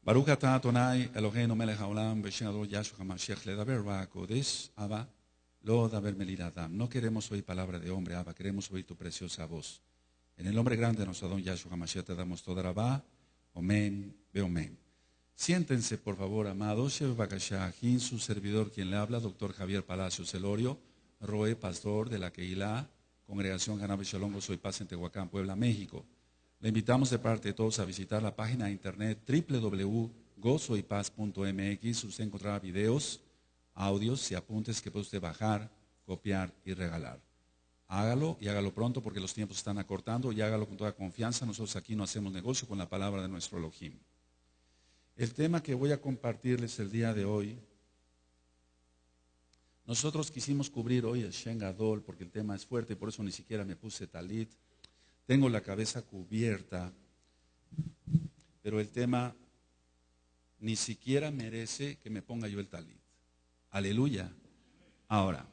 Baruch atah Adonai Eloheinu melech haolam b'shem Adonai Yahshua HaMashiach ledaber ruach hakodesh, Abba, lo daber melid adam. No queremos oír palabra de hombre, Abba, queremos oír tu preciosa voz. En el nombre grande de nuestro Adonai Yahshua HaMashiach te damos toda rabá, omen, beomen. Siéntense, por favor, amados. Shev Bakashah, aquí su servidor, quien le habla, doctor Javier Palacios Celorio, Roe, pastor de la Keilah, Congregación Hanabe Shalom, Gozo y Paz en Tehuacán, Puebla, México. Le invitamos de parte de todos a visitar la página de internet www.gozoypaz.mx. Usted encontrará videos, audios y apuntes que puede usted bajar, copiar y regalar. Hágalo y hágalo pronto porque los tiempos están acortando y hágalo con toda confianza. Nosotros aquí no hacemos negocio con la palabra de nuestro Elohim. El tema que voy a compartirles el día de hoy, nosotros quisimos cubrir hoy el Shen Gadol porque el tema es fuerte y por eso ni siquiera me puse talit. Tengo la cabeza cubierta, pero el tema ni siquiera merece que me ponga yo el talit. Aleluya. Ahora,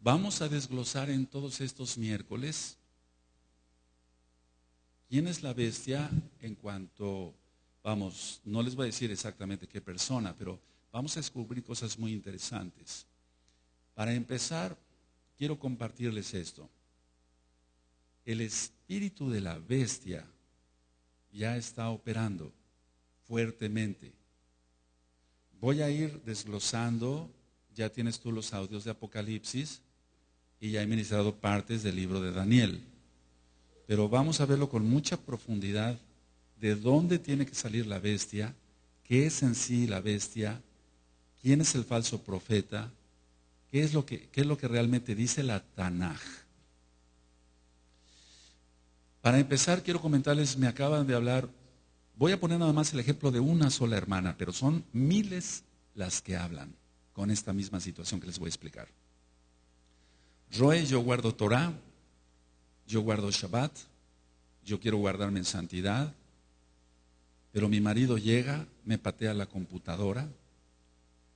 vamos a desglosar en todos estos miércoles quién es la bestia en cuanto, vamos, no les voy a decir exactamente qué persona, pero vamos a descubrir cosas muy interesantes. Para empezar, quiero compartirles esto. El espíritu de la bestia ya está operando fuertemente. Voy a ir desglosando, ya tienes tú los audios de Apocalipsis y ya he ministrado partes del libro de Daniel. Pero vamos a verlo con mucha profundidad, de dónde tiene que salir la bestia, qué es en sí la bestia, quién es el falso profeta, qué es lo que realmente dice la Tanaj. Para empezar, quiero comentarles, me acaban de hablar, voy a poner nada más el ejemplo de una sola hermana, pero son miles las que hablan con esta misma situación que les voy a explicar. Roe, yo guardo Torah, yo guardo Shabbat, yo quiero guardarme en santidad, pero mi marido llega, me patea la computadora,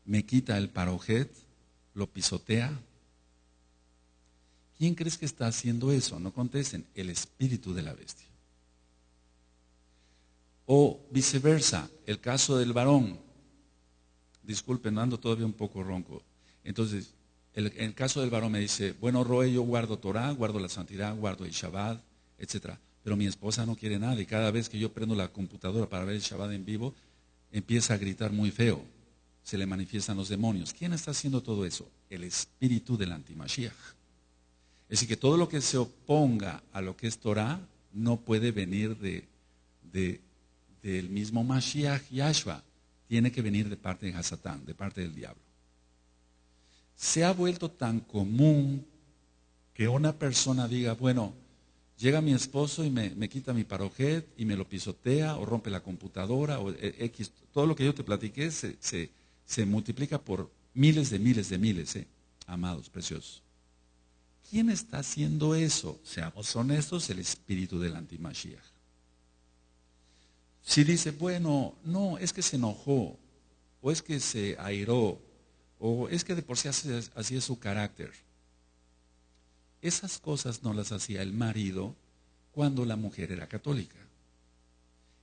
me quita el parojet, lo pisotea. ¿Quién crees que está haciendo eso? No contesten, el espíritu de la bestia. O viceversa, el caso del varón. Disculpen, ando todavía un poco ronco. Entonces, el caso del varón me dice, bueno, Roe, yo guardo Torah, guardo la santidad, guardo el Shabbat, etc. Pero mi esposa no quiere nada y cada vez que yo prendo la computadora para ver el Shabbat en vivo, empieza a gritar muy feo. Se le manifiestan los demonios. ¿Quién está haciendo todo eso? El espíritu del antimashiach. Es decir, que todo lo que se oponga a lo que es Torah no puede venir del mismo Mashiach Yahshua. Tiene que venir de parte de Hasatán, de parte del diablo. Se ha vuelto tan común que una persona diga, bueno, llega mi esposo y me quita mi parojet y me lo pisotea o rompe la computadora o X. Todo lo que yo te platiqué se multiplica por miles de miles, amados, preciosos. ¿Quién está haciendo eso? Seamos honestos, el espíritu del antimashiach. Si dice, bueno, no, es que se enojó, o es que se airó, o es que de por sí así es su carácter. Esas cosas no las hacía el marido cuando la mujer era católica.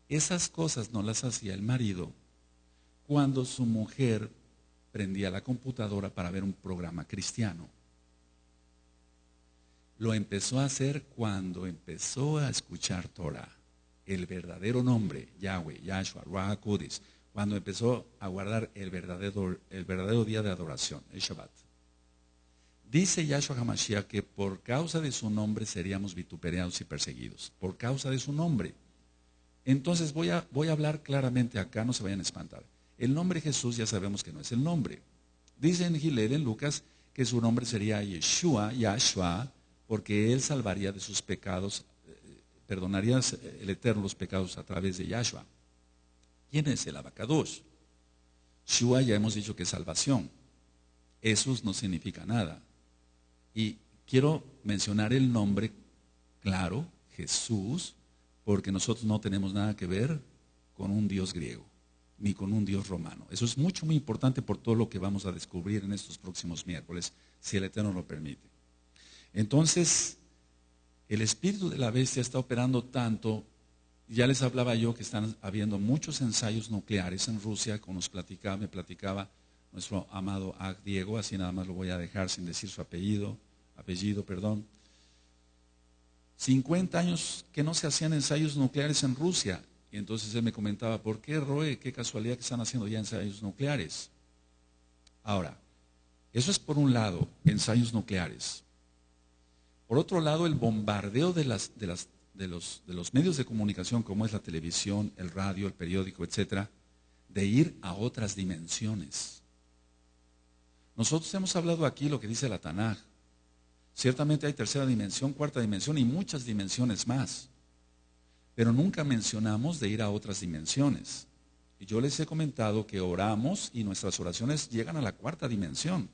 Esas cosas no las hacía el marido cuando su mujer prendía la computadora para ver un programa cristiano. Lo empezó a hacer cuando empezó a escuchar Torah, el verdadero nombre, Yahweh, Yahshua, Ruach HaKodesh, cuando empezó a guardar el verdadero día de adoración, el Shabbat. Dice Yahshua HaMashiach que por causa de su nombre seríamos vituperados y perseguidos, por causa de su nombre. Entonces voy a hablar claramente acá, no se vayan a espantar. El nombre Jesús ya sabemos que no es el nombre. Dice en Gilel, en Lucas, que su nombre sería Yeshua, Yahshua, porque Él salvaría de sus pecados, perdonaría el Eterno los pecados a través de Yahshua. ¿Quién es el Abacadosh? Shua ya hemos dicho que es salvación. Jesús no significa nada. Y quiero mencionar el nombre claro, Jesús, porque nosotros no tenemos nada que ver con un Dios griego, ni con un Dios romano. Eso es mucho, muy importante por todo lo que vamos a descubrir en estos próximos miércoles, si el Eterno lo permite. Entonces, el espíritu de la bestia está operando tanto, Ya les hablaba yo que están habiendo muchos ensayos nucleares en Rusia, como me platicaba nuestro amado Ag Diego, así nada más lo voy a dejar sin decir su apellido, perdón. 50 años que no se hacían ensayos nucleares en Rusia. Y entonces él me comentaba, ¿por qué, Roe? Qué casualidad que están haciendo ya ensayos nucleares. Ahora, eso es por un lado, ensayos nucleares. Por otro lado, el bombardeo de los medios de comunicación, como es la televisión, el radio, el periódico, etcétera, de ir a otras dimensiones. Nosotros hemos hablado aquí lo que dice la Tanaj. Ciertamente hay tercera dimensión, cuarta dimensión y muchas dimensiones más. Pero nunca mencionamos de ir a otras dimensiones. Y yo les he comentado que oramos y nuestras oraciones llegan a la cuarta dimensión.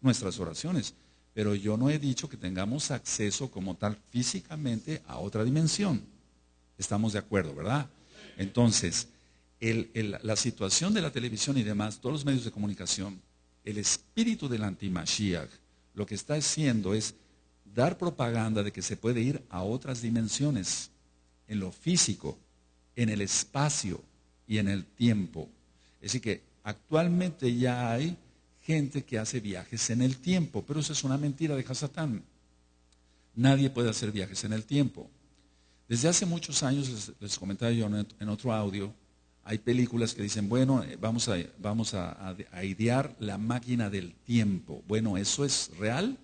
Nuestras oraciones. Pero yo no he dicho que tengamos acceso como tal físicamente a otra dimensión. Estamos de acuerdo, ¿verdad? Entonces, la situación de la televisión y demás, todos los medios de comunicación, el espíritu del anti-Mashiach, lo que está haciendo es dar propaganda de que se puede ir a otras dimensiones, en lo físico, en el espacio y en el tiempo. Es decir que actualmente ya hay gente que hace viajes en el tiempo, pero eso es una mentira de Hasatán. Nadie puede hacer viajes en el tiempo. Desde hace muchos años, les comentaba yo en otro audio, hay películas que dicen, bueno, vamos a idear la máquina del tiempo. Bueno, ¿eso es real?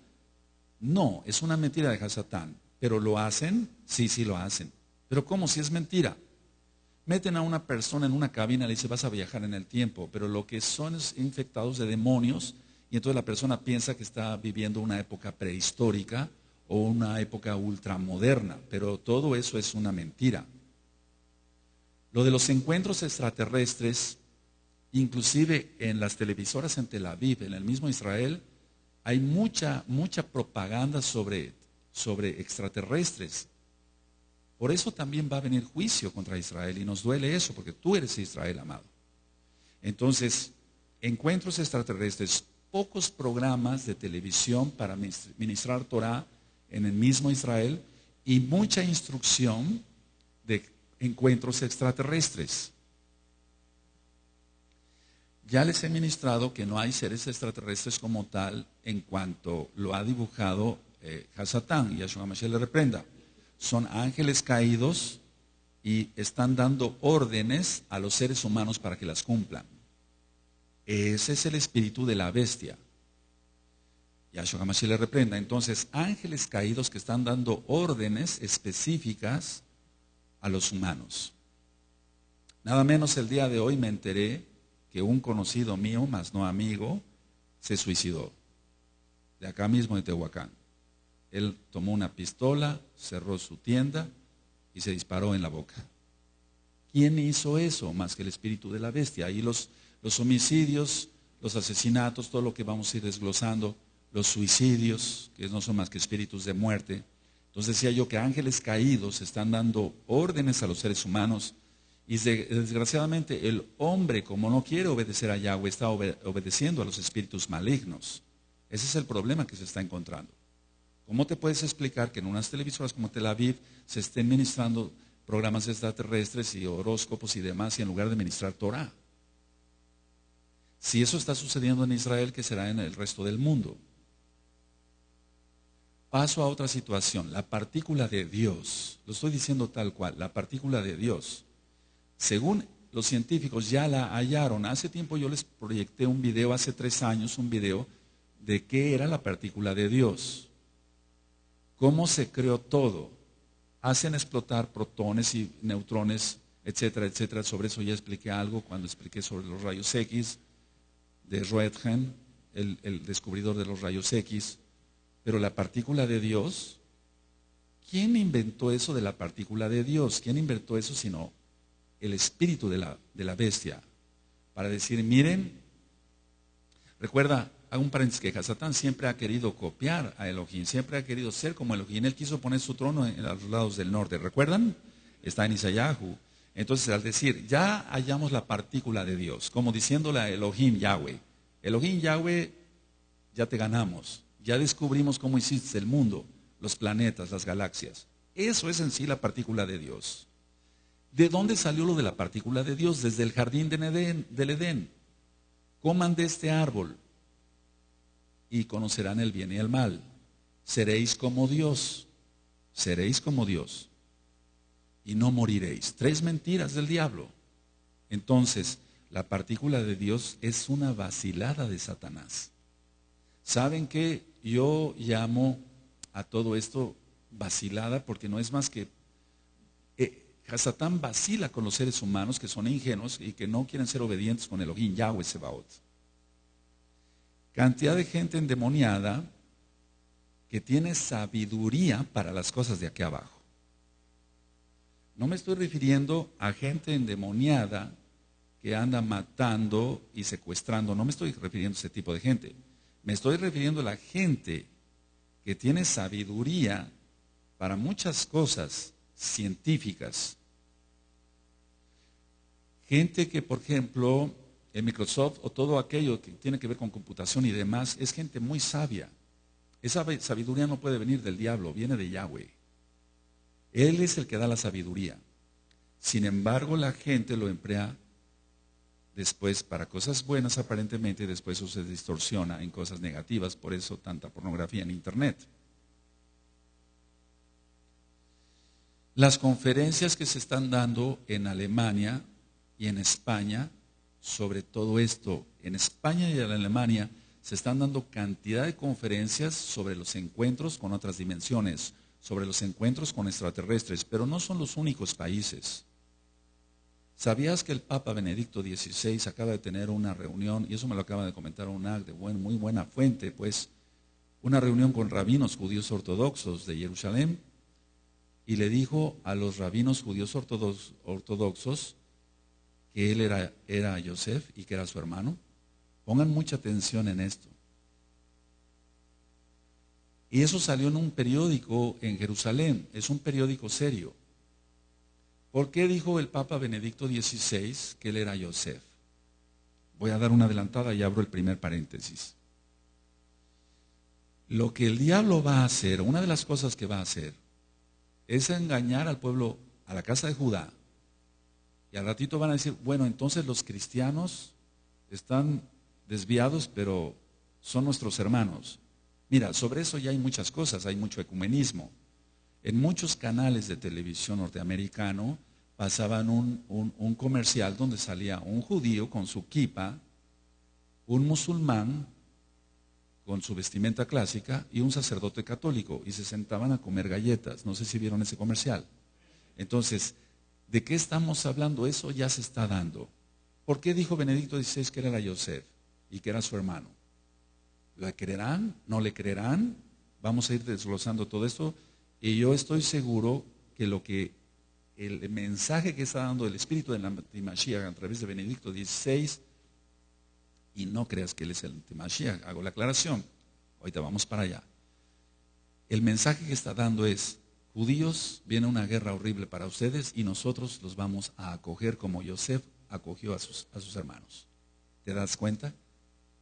No, es una mentira de Hasatán. ¿Pero lo hacen? Sí, sí lo hacen. ¿Pero cómo si es mentira? Meten a una persona en una cabina y le dicen, vas a viajar en el tiempo, pero lo que son es infectados de demonios, y entonces la persona piensa que está viviendo una época prehistórica o una época ultramoderna, pero todo eso es una mentira. Lo de los encuentros extraterrestres, inclusive en las televisoras en Tel Aviv, en el mismo Israel, hay mucha propaganda sobre extraterrestres. Por eso también va a venir juicio contra Israel y nos duele eso, porque tú eres Israel, amado. Entonces, encuentros extraterrestres, pocos programas de televisión para ministrar Torah en el mismo Israel y mucha instrucción de encuentros extraterrestres. Ya les he ministrado que no hay seres extraterrestres como tal en cuanto lo ha dibujado Hasatán, y Yahshua Mashiach le reprenda. Son ángeles caídos y están dando órdenes a los seres humanos para que las cumplan. Ese es el espíritu de la bestia. Yahshua HaMashiach le reprenda. Entonces, ángeles caídos que están dando órdenes específicas a los humanos. Nada menos el día de hoy me enteré que un conocido mío, más no amigo, se suicidó. De acá mismo de Tehuacán. Él tomó una pistola, cerró su tienda y se disparó en la boca. ¿Quién hizo eso? Más que el espíritu de la bestia. Ahí los homicidios, los asesinatos, todo lo que vamos a ir desglosando, los suicidios, que no son más que espíritus de muerte. Entonces decía yo que ángeles caídos están dando órdenes a los seres humanos y desgraciadamente el hombre, como no quiere obedecer a Yahweh, está obedeciendo a los espíritus malignos. Ese es el problema que se está encontrando. ¿Cómo te puedes explicar que en unas televisoras como Tel Aviv se estén ministrando programas extraterrestres y horóscopos y demás, y en lugar de ministrar Torah? Si eso está sucediendo en Israel, ¿qué será en el resto del mundo? Paso a otra situación, la partícula de Dios. Lo estoy diciendo tal cual, la partícula de Dios. Según los científicos ya la hallaron. Hace tiempo yo les proyecté un video, hace 3 años, un video de qué era la partícula de Dios. Cómo se creó todo. Hacen explotar protones y neutrones, etcétera, etcétera. Sobre eso ya expliqué algo cuando expliqué sobre los rayos X de Roentgen, el descubridor de los rayos X. Pero la partícula de Dios, ¿quién inventó eso de la partícula de Dios? ¿Quién inventó eso sino el espíritu de la bestia? Para decir, miren, recuerda, hago un paréntesis, que Hasatán siempre ha querido copiar a Elohim, siempre ha querido ser como Elohim. Él quiso poner su trono en los lados del norte, ¿recuerdan? Está en Isayahu. Entonces, al decir, ya hallamos la partícula de Dios, como diciéndole a Elohim Yahweh, Elohim Yahweh, ya te ganamos, ya descubrimos cómo hiciste el mundo, los planetas, las galaxias. Eso es en sí la partícula de Dios. ¿De dónde salió lo de la partícula de Dios? Desde el jardín del Edén. Coman de este árbol y conocerán el bien y el mal. Seréis como Dios. Seréis como Dios. Y no moriréis. 3 mentiras del diablo. Entonces, la partícula de Dios es una vacilada de Satanás. ¿Saben qué? Yo llamo a todo esto vacilada porque no es más que Satán vacila con los seres humanos que son ingenuos y que no quieren ser obedientes con Elohim, Yahweh, Sebaot. Cantidad de gente endemoniada que tiene sabiduría para las cosas de aquí abajo. No me estoy refiriendo a gente endemoniada que anda matando y secuestrando. No me estoy refiriendo a ese tipo de gente. Me estoy refiriendo a la gente que tiene sabiduría para muchas cosas científicas. Gente que, por ejemplo, en Microsoft o todo aquello que tiene que ver con computación y demás, es gente muy sabia. Esa sabiduría no puede venir del diablo, viene de Yahweh. Él es el que da la sabiduría. Sin embargo, la gente lo emplea después para cosas buenas aparentemente y después eso se distorsiona en cosas negativas. Por eso tanta pornografía en internet. Las conferencias que se están dando en Alemania y en España sobre todo esto, en España y en Alemania se están dando cantidad de conferencias sobre los encuentros con otras dimensiones, sobre los encuentros con extraterrestres, pero no son los únicos países. ¿Sabías que el Papa Benedicto XVI acaba de tener una reunión, y eso me lo acaba de comentar un de muy buena fuente, pues, una reunión con rabinos judíos ortodoxos de Jerusalén, y le dijo a los rabinos judíos ortodoxos que él era Yosef y que era su hermano? Pongan mucha atención en esto. Y eso salió en un periódico en Jerusalén, es un periódico serio. ¿Por qué dijo el Papa Benedicto XVI que él era Yosef? Voy a dar una adelantada y abro el primer paréntesis. Lo que el diablo va a hacer, una de las cosas que va a hacer, es engañar al pueblo, a la casa de Judá. Y al ratito van a decir, bueno, entonces los cristianos están desviados, pero son nuestros hermanos. Mira, sobre eso ya hay muchas cosas, hay mucho ecumenismo. En muchos canales de televisión norteamericano pasaban un comercial donde salía un judío con su kipa, un musulmán con su vestimenta clásica y un sacerdote católico, y se sentaban a comer galletas. No sé si vieron ese comercial. Entonces, ¿de qué estamos hablando? Eso ya se está dando. ¿Por qué dijo Benedicto XVI que era Yosef y que era su hermano? ¿Le creerán? ¿No le creerán? Vamos a ir desglosando todo esto, y yo estoy seguro que el mensaje que está dando el Espíritu del Antimashiach a través de Benedicto XVI, y no creas que él es el Antimashiach, hago la aclaración, ahorita vamos para allá. El mensaje que está dando es: judíos, viene una guerra horrible para ustedes y nosotros los vamos a acoger como Yosef acogió a sus hermanos. ¿Te das cuenta?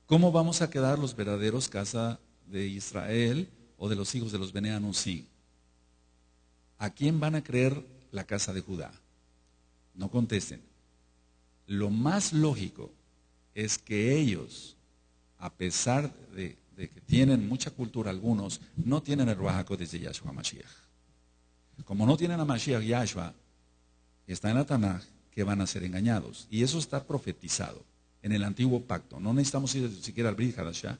¿Cómo vamos a quedar los verdaderos casa de Israel o de los hijos de los Bene Anusim? ¿A quién van a creer la casa de Judá? No contesten. Lo más lógico es que ellos, a pesar de que tienen mucha cultura algunos, no tienen el Ruach HaKodesh de Yahshua Mashiach. Como no tienen a Mashiach Yahshua, está en la Tanaj, que van a ser engañados. Y eso está profetizado en el antiguo pacto. No necesitamos ir siquiera al Brit Hadashah.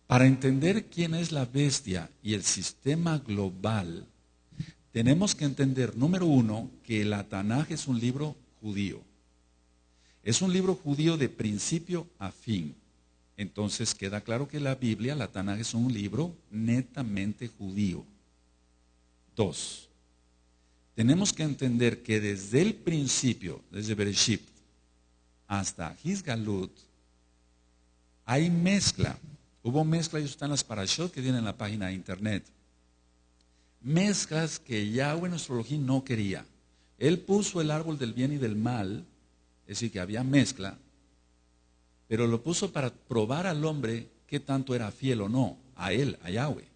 Para entender quién es la bestia y el sistema global, tenemos que entender, número uno, que la Tanaj es un libro judío. Es un libro judío de principio a fin. Entonces queda claro que la Biblia, la Tanaj, es un libro netamente judío. 2. Tenemos que entender que desde el principio, desde Bereshit hasta Hisgalut, hay mezcla. Hubo mezcla, y eso está en las parashot que tienen en la página de internet. Mezclas que Yahweh, nuestro Elohim, no quería. Él puso el árbol del bien y del mal, es decir, que había mezcla, pero lo puso para probar al hombre qué tanto era fiel o no, a él, a Yahweh.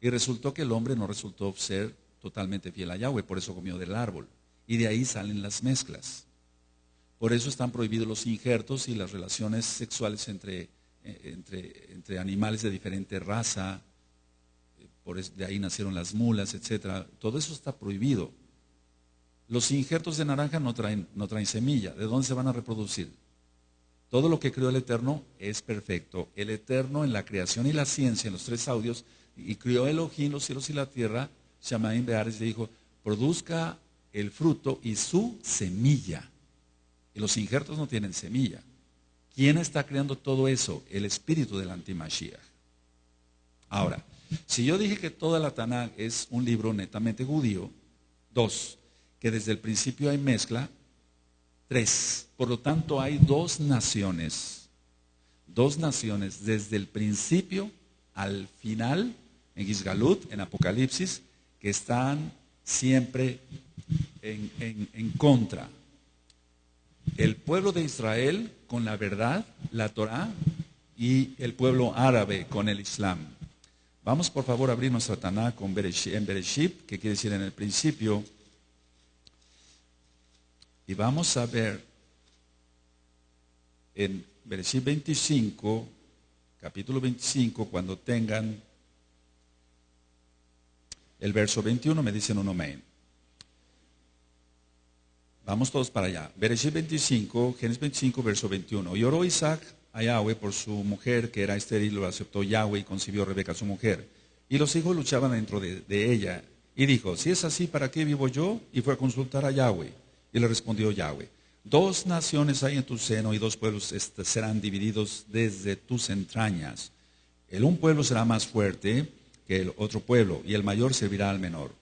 Y resultó que el hombre no resultó ser totalmente fiel a Yahweh, por eso comió del árbol. Y de ahí salen las mezclas. Por eso están prohibidos los injertos y las relaciones sexuales entre animales de diferente raza. De ahí nacieron las mulas, etc. Todo eso está prohibido. Los injertos de naranja no traen semilla. ¿De dónde se van a reproducir? Todo lo que creó el Eterno es perfecto. El Eterno en la creación y la ciencia, en los 3 audios, y crió Elohim los cielos y la tierra, Shamaim Beares, le dijo, produzca el fruto y su semilla. Y los injertos no tienen semilla. ¿Quién está creando todo eso? El espíritu del antimashiach. Ahora, si yo dije que toda la Tanaj es un libro netamente judío, 2, que desde el principio hay mezcla, 3, por lo tanto hay 2 naciones desde el principio al final, en Gizgalut, en Apocalipsis, que están siempre en contra. El pueblo de Israel con la verdad, la Torah, y el pueblo árabe con el Islam. Vamos por favor a abrir nuestra Tanaj en Bereshit, que quiere decir en el principio, y vamos a ver en Bereshit 25, capítulo 25, cuando tengan el verso 21, me dicen un amén. Vamos todos para allá. Bereshit 25, Génesis 25, verso 21. Y oró Isaac a Yahweh por su mujer, que era estéril, lo aceptó Yahweh y concibió Rebeca su mujer. Y los hijos luchaban dentro de ella. Y dijo, si es así, ¿para qué vivo yo? Y fue a consultar a Yahweh. Y le respondió Yahweh, 2 naciones hay en tu seno y 2 pueblos serán divididos desde tus entrañas. Un pueblo será más fuerte que el otro pueblo, y el mayor servirá al menor.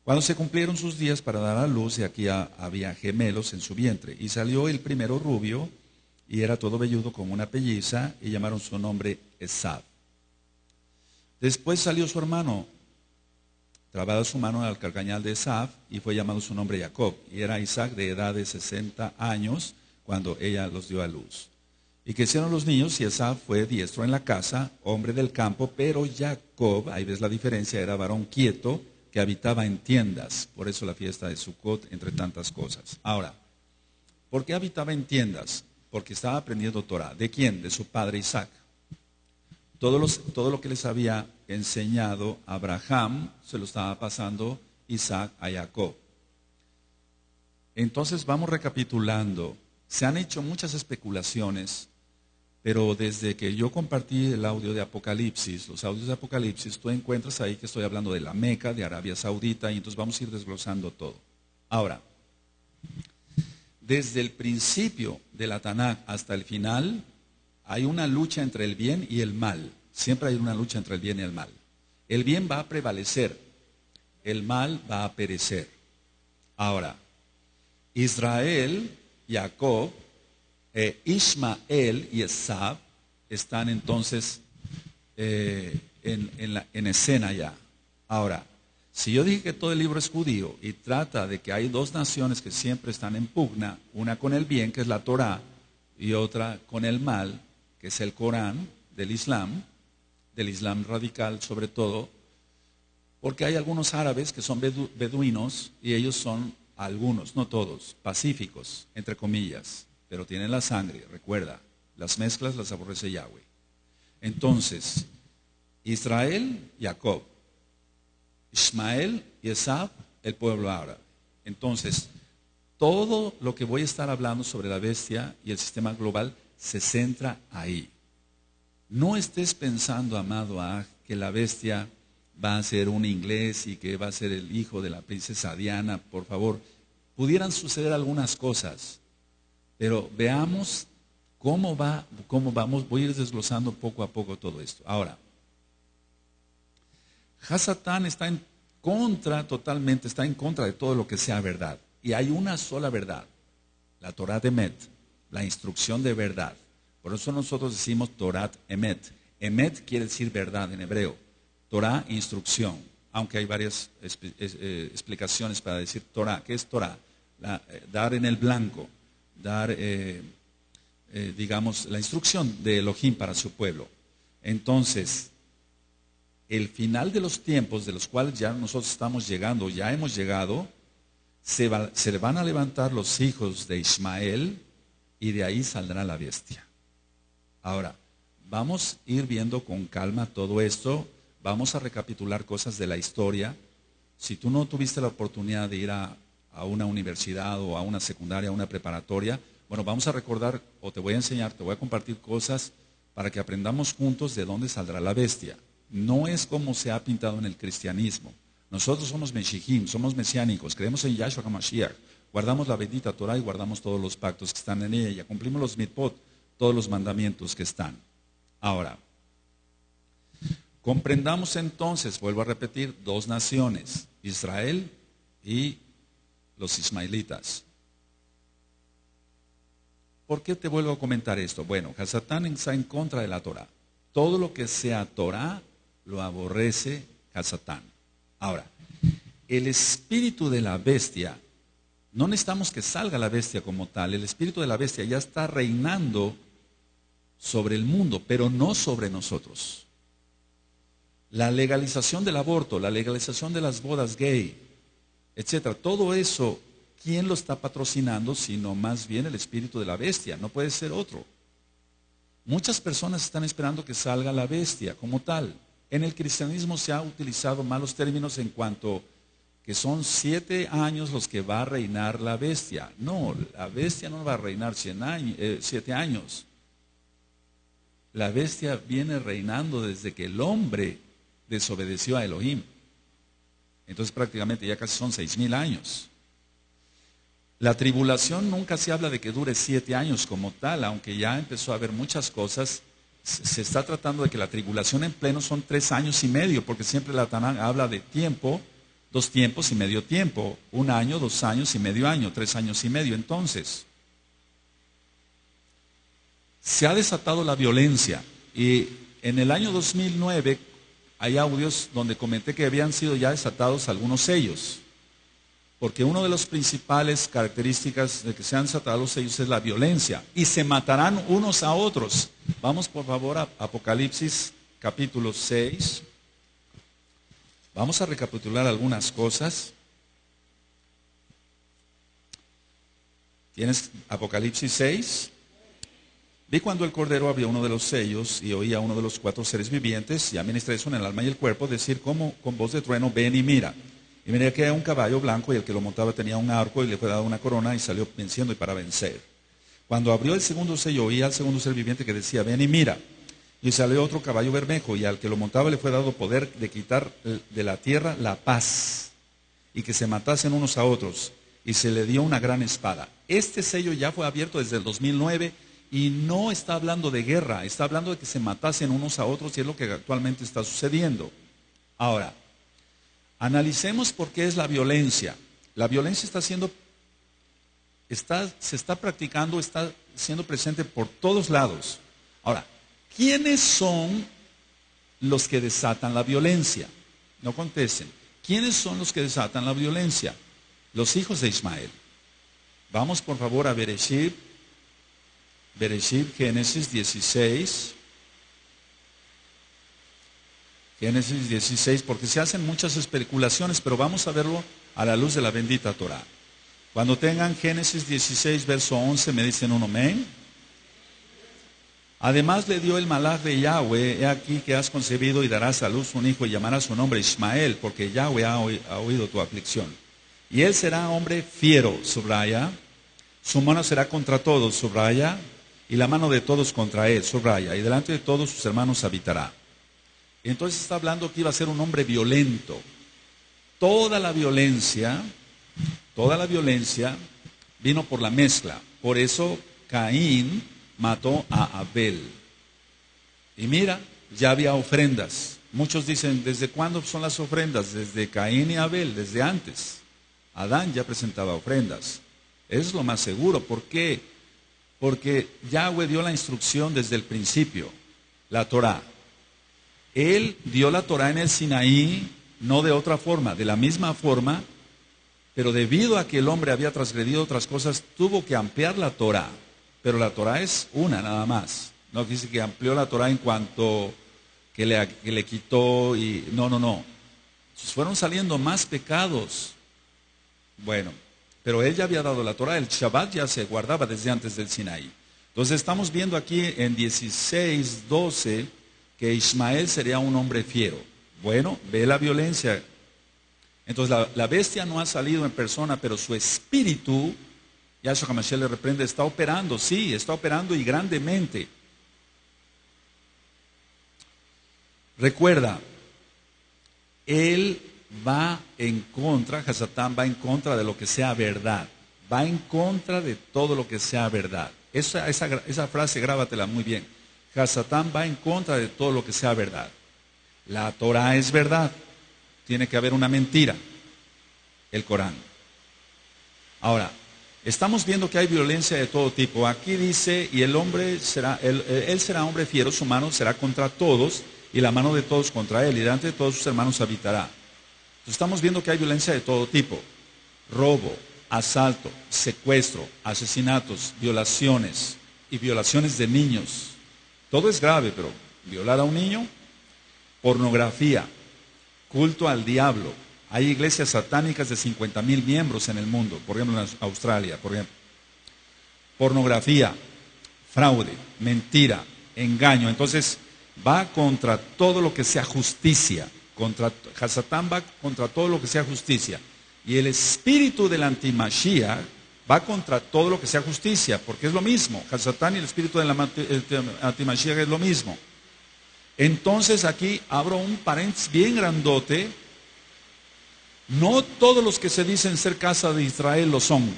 Cuando se cumplieron sus días para dar a luz, y aquí había gemelos en su vientre, y salió el primero rubio, y era todo velludo como una pelliza, y llamaron su nombre Esav. Después salió su hermano, trabada su mano al carcañal de Esav, y fue llamado su nombre Jacob, y era Isaac de edad de 60 años, cuando ella los dio a luz. Y crecieron los niños, y Esav fue diestro en la casa, hombre del campo, pero Jacob, ahí ves la diferencia, era varón quieto, que habitaba en tiendas. Por eso la fiesta de Sukkot, entre tantas cosas. Ahora, ¿por qué habitaba en tiendas? Porque estaba aprendiendo Torah. ¿De quién? De su padre Isaac. Todo lo que les había enseñado Abraham, se lo estaba pasando Isaac a Jacob. Entonces vamos recapitulando. Se han hecho muchas especulaciones, pero desde que yo compartí el audio de Apocalipsis, los audios de Apocalipsis, tú encuentras ahí que estoy hablando de la Meca, de Arabia Saudita, y entonces vamos a ir desglosando todo. Ahora, desde el principio de la Tanaj hasta el final, hay una lucha entre el bien y el mal. Siempre hay una lucha entre el bien y el mal. El bien va a prevalecer, el mal va a perecer. Ahora, Israel, Jacob, Ismael y Esav están entonces en escena ya. Ahora, si yo dije que todo el libro es judío y trata de que hay 2 naciones que siempre están en pugna, una con el bien, que es la Torah, y otra con el mal, que es el Corán del Islam radical sobre todo, porque hay algunos árabes que son beduinos y ellos son algunos, no todos, pacíficos, entre comillas, pero tienen la sangre, recuerda, las mezclas las aborrece Yahweh. Entonces, Israel, Jacob, Ismael y Esav, el pueblo árabe. Entonces, todo lo que voy a estar hablando sobre la bestia y el sistema global se centra ahí. No estés pensando, amado Aj, que la bestia va a ser un inglés y que va a ser el hijo de la princesa Diana, por favor. Pudieran suceder algunas cosas, pero veamos cómo vamos, voy a ir desglosando poco a poco todo esto. Ahora, Hasatán está en contra de todo lo que sea verdad. Y hay una sola verdad, la Torah de Emet, la instrucción de verdad. Por eso nosotros decimos Torat Emet. Emet quiere decir verdad en hebreo. Torah, instrucción. Aunque hay varias explicaciones para decir Torah. ¿Qué es Torah? Dar en el blanco. Dar, digamos, la instrucción de Elohim para su pueblo. Entonces, el final de los tiempos, de los cuales ya nosotros estamos llegando, ya hemos llegado, se van a levantar los hijos de Ismael y de ahí saldrá la bestia. Ahora, vamos a ir viendo con calma todo esto, vamos a recapitular cosas de la historia. Si tú no tuviste la oportunidad de ir a una universidad o a una secundaria, a una preparatoria, bueno, vamos a recordar, o te voy a enseñar, te voy a compartir cosas para que aprendamos juntos de dónde saldrá la bestia. No es como se ha pintado en el cristianismo. Nosotros somos Meshijim, somos mesiánicos, creemos en Yahshua HaMashiach, guardamos la bendita Torah y guardamos todos los pactos que están en ella, cumplimos los mitzvot, todos los mandamientos que están. Ahora, comprendamos entonces, vuelvo a repetir, dos naciones, Israel y los ismaelitas. ¿Por qué te vuelvo a comentar esto? Bueno, Hasatán está en contra de la Torah. Todo lo que sea Torah lo aborrece Hasatán. Ahora, el espíritu de la bestia, no necesitamos que salga la bestia como tal, el espíritu de la bestia ya está reinando sobre el mundo, pero no sobre nosotros. La legalización del aborto, la legalización de las bodas gay, etcétera, todo eso, ¿quién lo está patrocinando? Sino más bien el espíritu de la bestia, no puede ser otro. Muchas personas están esperando que salga la bestia como tal. En el cristianismo se ha utilizado malos términos en cuanto que son 7 años los que va a reinar la bestia. No, la bestia no va a reinar 7 años. La bestia viene reinando desde que el hombre desobedeció a Elohim. Entonces prácticamente ya casi son 6,000 años. La tribulación nunca se habla de que dure 7 años como tal, aunque ya empezó a haber muchas cosas. Se está tratando de que la tribulación en pleno son 3 años y medio, porque siempre la Tanán habla de tiempo, 2 tiempos y medio tiempo, 1 año, 2 años y medio año, 3 años y medio. Entonces, se ha desatado la violencia y en el año 2009 hay audios donde comenté que habían sido ya desatados algunos sellos. Porque una de las principales características de que se han desatado los sellos es la violencia. Y se matarán unos a otros. Vamos por favor a Apocalipsis capítulo 6. Vamos a recapitular algunas cosas. ¿Tienes Apocalipsis 6? Vi cuando el Cordero abrió uno de los sellos y oí a uno de los 4 seres vivientes, y administré eso en el alma y el cuerpo, decir como con voz de trueno, ven y mira. Y miré que era un caballo blanco y el que lo montaba tenía un arco y le fue dada una corona y salió venciendo y para vencer. Cuando abrió el segundo sello, oí al segundo ser viviente que decía, ven y mira. Y salió otro caballo bermejo y al que lo montaba le fue dado poder de quitar de la tierra la paz y que se matasen unos a otros. Y se le dio una gran espada. Este sello ya fue abierto desde el 2009 y no está hablando de guerra, está hablando de que se matasen unos a otros y es lo que actualmente está sucediendo. Ahora, analicemos por qué es la violencia. La violencia se está practicando, está siendo presente por todos lados. Ahora, ¿quiénes son los que desatan la violencia? No contesten. ¿Quiénes son los que desatan la violencia? Los hijos de Ismael. Vamos por favor a Bereshit, Génesis 16. Génesis 16, porque se hacen muchas especulaciones, pero vamos a verlo a la luz de la bendita Torah. Cuando tengan Génesis 16, verso 11, me dicen un amén. Además le dio el malaj de Yahweh, he aquí que has concebido y darás a luz un hijo y llamarás su nombre Ismael, porque Yahweh ha oído tu aflicción. Y él será hombre fiero, subraya, su mano será contra todos, subraya, y la mano de todos contra él, subraya, y delante de todos sus hermanos habitará. Entonces está hablando que iba a ser un hombre violento. Toda la violencia vino por la mezcla. Por eso Caín mató a Abel. Y mira, ya había ofrendas. Muchos dicen, ¿desde cuándo son las ofrendas? Desde Caín y Abel, desde antes. Adán ya presentaba ofrendas. Eso es lo más seguro. ¿Por qué? Porque Yahweh dio la instrucción desde el principio, la Torah. Él dio la Torah en el Sinaí, no de otra forma, de la misma forma, pero debido a que el hombre había transgredido otras cosas, tuvo que ampliar la Torah. Pero la Torah es una nada más. No dice que amplió la Torah en cuanto que le quitó y no. Fueron saliendo más pecados. Bueno, pero él ya había dado la Torah, el Shabbat ya se guardaba desde antes del Sinaí. Entonces estamos viendo aquí en 16:12 que Ismael sería un hombre fiero. Bueno, ve la violencia. Entonces la bestia no ha salido en persona, pero su espíritu, Yahshua HaMashiach le reprende, está operando, sí, está operando y grandemente. Recuerda, él va en contra, Hasatán va en contra de lo que sea verdad, va en contra de todo lo que sea verdad. Esa frase grábatela muy bien. Hasatán va en contra de todo lo que sea verdad. La Torah es verdad, tiene que haber una mentira, el Corán. Ahora, estamos viendo que hay violencia de todo tipo. Aquí dice, y el hombre será, él será hombre fiero, su mano será contra todos, y la mano de todos contra él, y delante de todos sus hermanos habitará. Entonces, estamos viendo que hay violencia de todo tipo. Robo, asalto, secuestro, asesinatos, violaciones, y violaciones de niños. Todo es grave, pero violar a un niño, pornografía, culto al diablo. Hay iglesias satánicas de 50,000 miembros en el mundo, por ejemplo en Australia, por ejemplo. Pornografía, fraude, mentira, engaño. Entonces va contra todo lo que sea justicia. Hasatán va contra todo lo que sea justicia. Y el espíritu del antimashiach va contra todo lo que sea justicia, porque es lo mismo. Hasatán y el espíritu del antimashiach es lo mismo. Entonces aquí abro un paréntesis bien grandote. No todos los que se dicen ser casa de Israel lo son.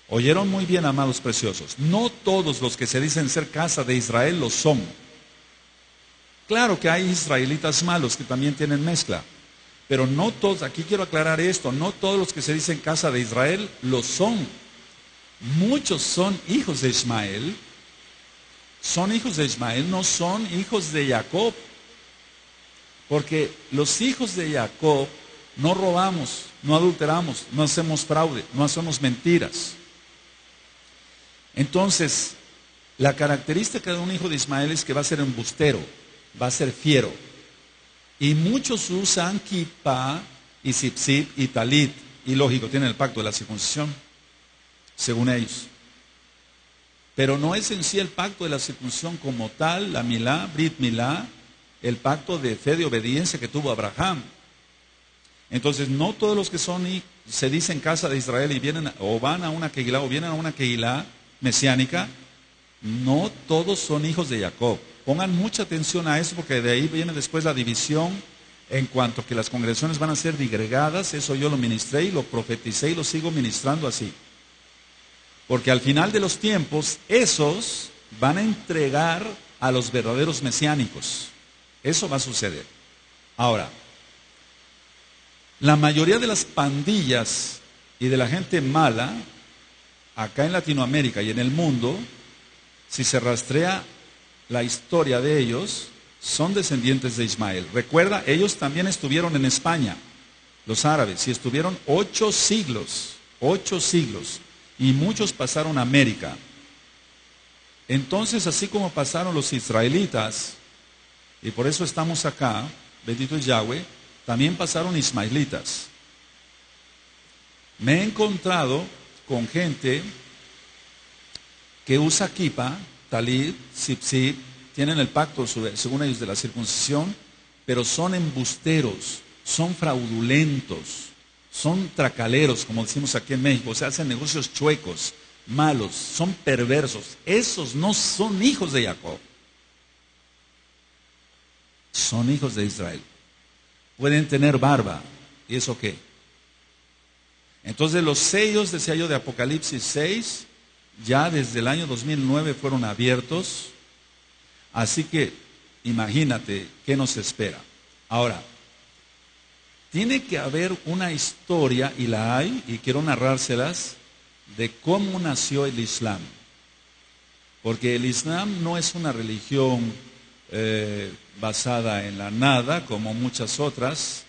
Oyeron muy bien, amados preciosos. No todos los que se dicen ser casa de Israel lo son. Claro que hay israelitas malos que también tienen mezcla. Pero no todos, aquí quiero aclarar esto, no todos los que se dicen casa de Israel lo son. Muchos son hijos de Ismael. Son hijos de Ismael, no son hijos de Jacob. Porque los hijos de Jacob no robamos, no adulteramos, no hacemos fraude, no hacemos mentiras. Entonces, la característica de un hijo de Ismael es que va a ser embustero, va a ser fiero. Y muchos usan kippah y zipzip y talit. Y lógico, tienen el pacto de la circuncisión, según ellos. Pero no es en sí el pacto de la circuncisión como tal, la milá, brit milá, el pacto de fe de obediencia que tuvo Abraham. Entonces, no todos los que se dicen casa de Israel y vienen o van a una kehilá o vienen a una kehilá mesiánica, no todos son hijos de Jacob. Pongan mucha atención a eso porque de ahí viene después la división en cuanto a que las congregaciones van a ser digregadas. Eso yo lo ministré y lo profeticé y lo sigo ministrando así. Porque al final de los tiempos, esos van a entregar a los verdaderos mesiánicos. Eso va a suceder. Ahora, la mayoría de las pandillas y de la gente mala, acá en Latinoamérica y en el mundo, si se rastrea la historia de ellos, son descendientes de Ismael. Recuerda, ellos también estuvieron en España, los árabes, y estuvieron 8 siglos, y muchos pasaron a América. Entonces, así como pasaron los israelitas, y por eso estamos acá, bendito es Yahweh, también pasaron ismaelitas. Me he encontrado con gente que usa kippah, talit, zipzip, tienen el pacto, según ellos, de la circuncisión, pero son embusteros, son fraudulentos, son tracaleros, como decimos aquí en México, o sea, hacen negocios chuecos, malos, son perversos. Esos no son hijos de Jacob, son hijos de Israel. Pueden tener barba, ¿y eso qué? Entonces los sellos, decía yo, de Apocalipsis 6, ya desde el año 2009 fueron abiertos. Así que imagínate qué nos espera. Ahora, tiene que haber una historia, y la hay, y quiero narrárselas, de cómo nació el Islam. Porque el Islam no es una religión basada en la nada, como muchas otras.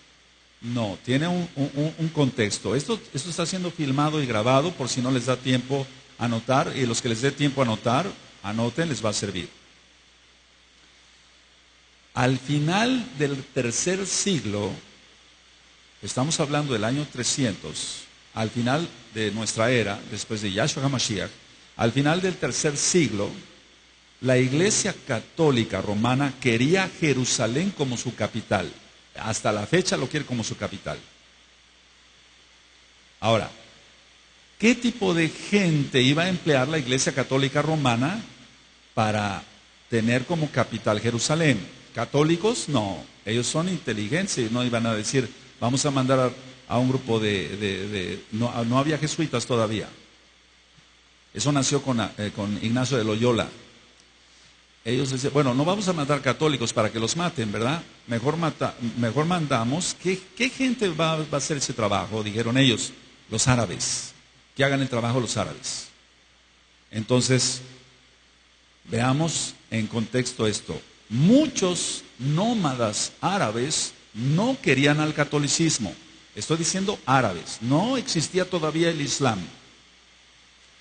No, tiene un contexto. Esto está siendo filmado y grabado por si no les da tiempo a anotar, y los que les dé tiempo a anotar, anoten, les va a servir. Al final del tercer siglo, estamos hablando del año 300, al final de nuestra era, después de Yahshua HaMashiach, al final del tercer siglo, la Iglesia Católica Romana quería Jerusalén como su capital. Hasta la fecha lo quiere como su capital. Ahora, ¿qué tipo de gente iba a emplear la Iglesia Católica Romana para tener como capital Jerusalén? ¿Católicos? No, ellos son inteligentes y no iban a decir, vamos a mandar a un grupo no había jesuitas todavía. Eso nació con Ignacio de Loyola. Ellos decían, bueno, no vamos a mandar católicos para que los maten, ¿verdad? Mejor mandamos, ¿qué gente va a hacer ese trabajo? Dijeron ellos, los árabes, que hagan el trabajo los árabes. Entonces, veamos en contexto esto. Muchos nómadas árabes no querían al catolicismo. Estoy diciendo árabes. No existía todavía el Islam.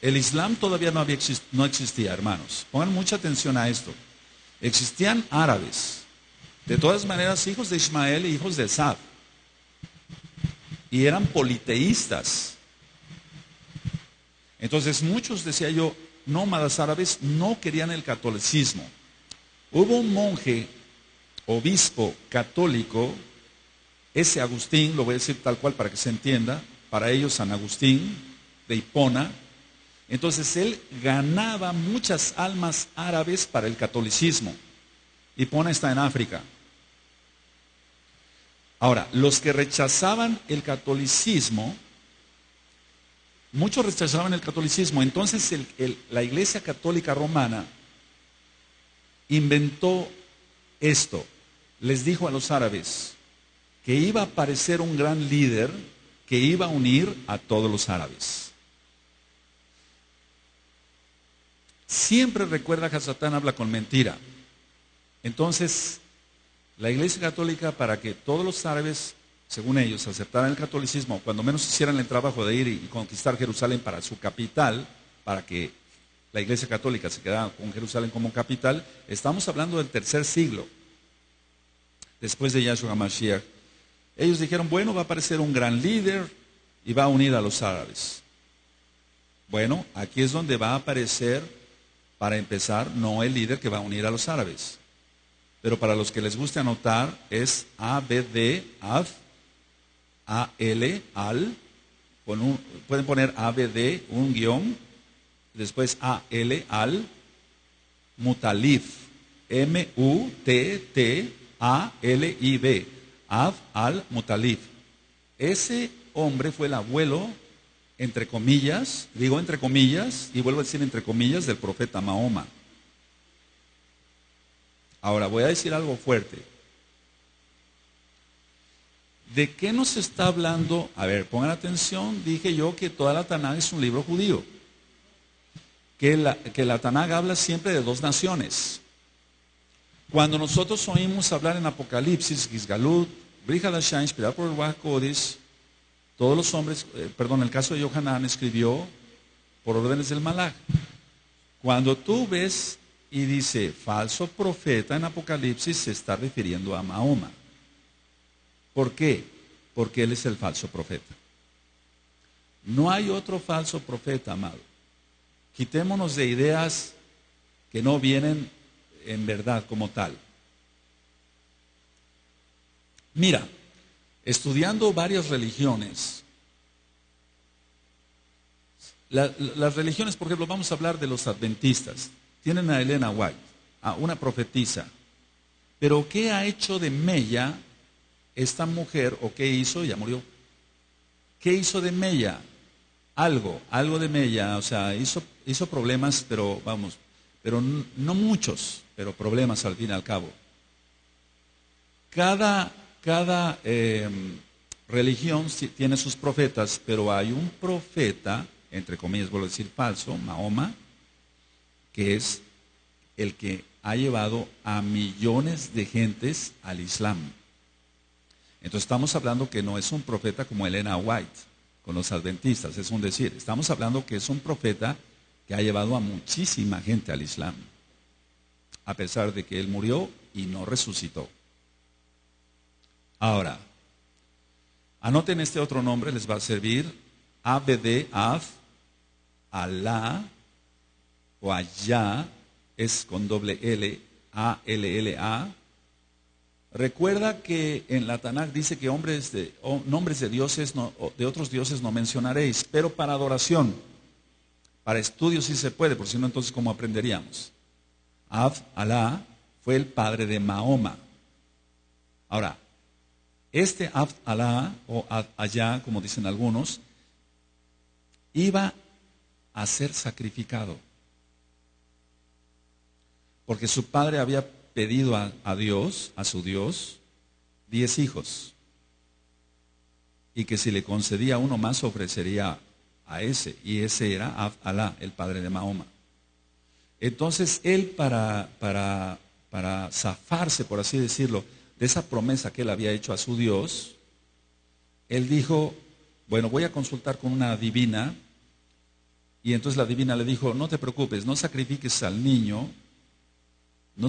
El Islam todavía no existía, hermanos. Pongan mucha atención a esto. Existían árabes. De todas maneras, hijos de Ismael e hijos de Esab. Y eran politeístas. Entonces, muchos, decía yo, nómadas árabes no querían el catolicismo. Hubo un monje, obispo católico, ese Agustín, lo voy a decir tal cual para que se entienda, para ellos San Agustín de Hipona. Entonces él ganaba muchas almas árabes para el catolicismo. Hipona está en África. Ahora, los que rechazaban el catolicismo, muchos rechazaban el catolicismo, entonces la Iglesia Católica Romana inventó esto. Les dijo a los árabes que iba a aparecer un gran líder que iba a unir a todos los árabes. Siempre recuerda que Satán habla con mentira. Entonces, la Iglesia Católica, para que todos los árabes, según ellos, aceptaran el catolicismo, cuando menos hicieran el trabajo de ir y conquistar Jerusalén para su capital, para que la Iglesia Católica se quedara con Jerusalén como capital, estamos hablando del tercer siglo, después de Yahshua HaMashiach. Ellos dijeron, bueno, va a aparecer un gran líder y va a unir a los árabes. Bueno, aquí es donde va a aparecer, para empezar, no el líder que va a unir a los árabes. Pero para los que les guste anotar, es ABD, Ad, AL, Al, pueden poner ABD, un guión, después AL, Al, Mutalib, M-U-T-T-A-L-I-B, Ad, Al, Mutalib. Ese hombre fue el abuelo, entre comillas, digo entre comillas, y vuelvo a decir entre comillas, del profeta Mahoma. Ahora, voy a decir algo fuerte. ¿De qué nos está hablando? A ver, pongan atención, dije yo que toda la Tanaj es un libro judío. Que la Tanaj habla siempre de dos naciones. Cuando nosotros oímos hablar en Apocalipsis, Gizgalut, Brit Hadashah, inspirado por el Ruach HaKodesh, todos los hombres, el caso de Yohanan escribió por órdenes del Malaj. Cuando tú ves y dice falso profeta en Apocalipsis, se está refiriendo a Mahoma. ¿Por qué? Porque él es el falso profeta. No hay otro falso profeta, amado. Quitémonos de ideas que no vienen en verdad como tal. Mira, estudiando varias religiones, las religiones, por ejemplo, vamos a hablar de los adventistas. Tienen a Elena White, a una profetisa. Pero ¿qué ha hecho de mella esta mujer? ¿O qué hizo? Ya murió. ¿Qué hizo de mella? Algo de mella. O sea, hizo problemas, pero no muchos, pero problemas al fin y al cabo. Cada religión tiene sus profetas, pero hay un profeta, entre comillas, vuelvo a decir falso, Mahoma, que es el que ha llevado a millones de gentes al Islam. Entonces estamos hablando que no es un profeta como Elena White, con los adventistas, es un decir. Estamos hablando que es un profeta que ha llevado a muchísima gente al Islam. A pesar de que él murió, y no resucitó. Ahora, anoten este otro nombre, les va a servir. Abd, Av, Alá o Allá, es con doble L, A-L-L-A. Recuerda que en la Tanaj dice que nombres de dioses, de otros dioses no mencionaréis, pero para adoración, para estudio sí se puede, por si no, entonces ¿cómo aprenderíamos? Ab, Alá, fue el padre de Mahoma. Ahora, este Ab, Alá, o Allá, como dicen algunos, iba a ser sacrificado, porque su padre había pedido a Dios, a su Dios, 10 hijos, y que si le concedía uno más ofrecería a ese, y ese era Ab, Alá, el padre de Mahoma. Entonces él para zafarse, por así decirlo, de esa promesa que él había hecho a su Dios, él dijo, bueno, voy a consultar con una divina, y entonces la divina le dijo, no te preocupes, no sacrifiques al niño, no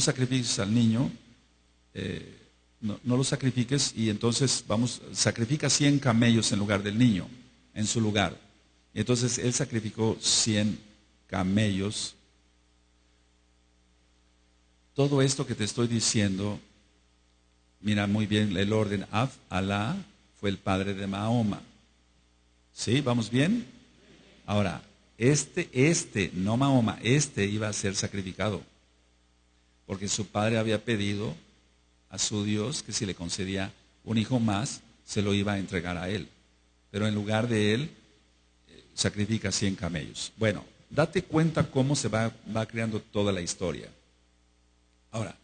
lo sacrifiques, y entonces sacrifica 100 camellos en lugar del niño, en su lugar. Y entonces él sacrificó 100 camellos. Todo esto que te estoy diciendo, mira muy bien el orden. Ab, Alá, fue el padre de Mahoma. ¿Sí? ¿Vamos bien? Ahora, no Mahoma, iba a ser sacrificado. Porque su padre había pedido a su Dios que si le concedía un hijo más, se lo iba a entregar a él. Pero en lugar de él, sacrifica 100 camellos. Bueno, date cuenta cómo se va creando toda la historia. Ahora,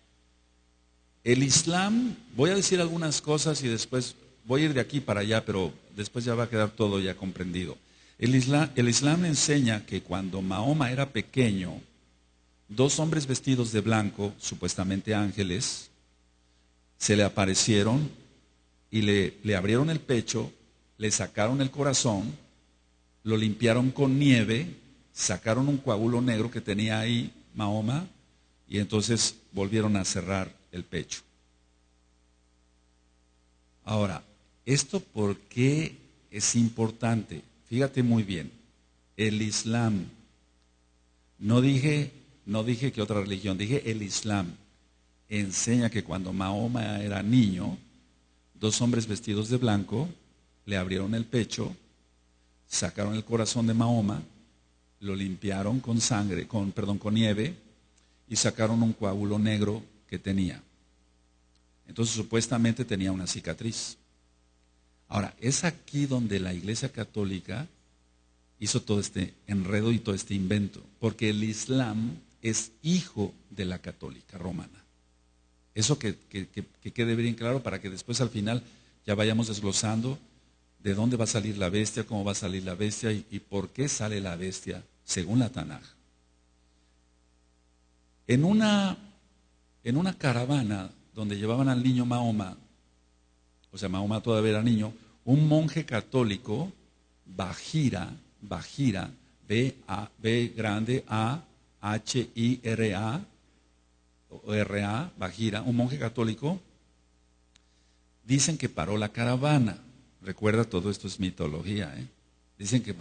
el Islam, voy a decir algunas cosas y después voy a ir de aquí para allá, pero después ya va a quedar todo ya comprendido. El Islam enseña que cuando Mahoma era pequeño, 2 hombres vestidos de blanco, supuestamente ángeles, se le aparecieron y le abrieron el pecho, le sacaron el corazón, lo limpiaron con nieve, sacaron un coágulo negro que tenía ahí Mahoma, y entonces volvieron a cerrar el pecho. Ahora, ¿esto por qué es importante? Fíjate muy bien, el Islam, no dije que otra religión, dije el Islam, enseña que cuando Mahoma era niño, 2 hombres vestidos de blanco le abrieron el pecho, sacaron el corazón de Mahoma, lo limpiaron con con nieve, y sacaron un coágulo negro que tenía. Entonces supuestamente tenía una cicatriz. Ahora, es aquí donde la Iglesia Católica hizo todo este enredo y todo este invento, porque el Islam es hijo de la Católica Romana. Eso que quede bien claro para que después al final ya vayamos desglosando de dónde va a salir la bestia, cómo va a salir la bestia y por qué sale la bestia según la Tanaj. En una caravana donde llevaban al niño Mahoma, o sea, Mahoma todavía era niño, un monje católico, Bahira, B grande A, H-I-R-A, o R-A, Bahira, un monje católico, dicen que paró la caravana. Recuerda, todo esto es mitología, Dicen que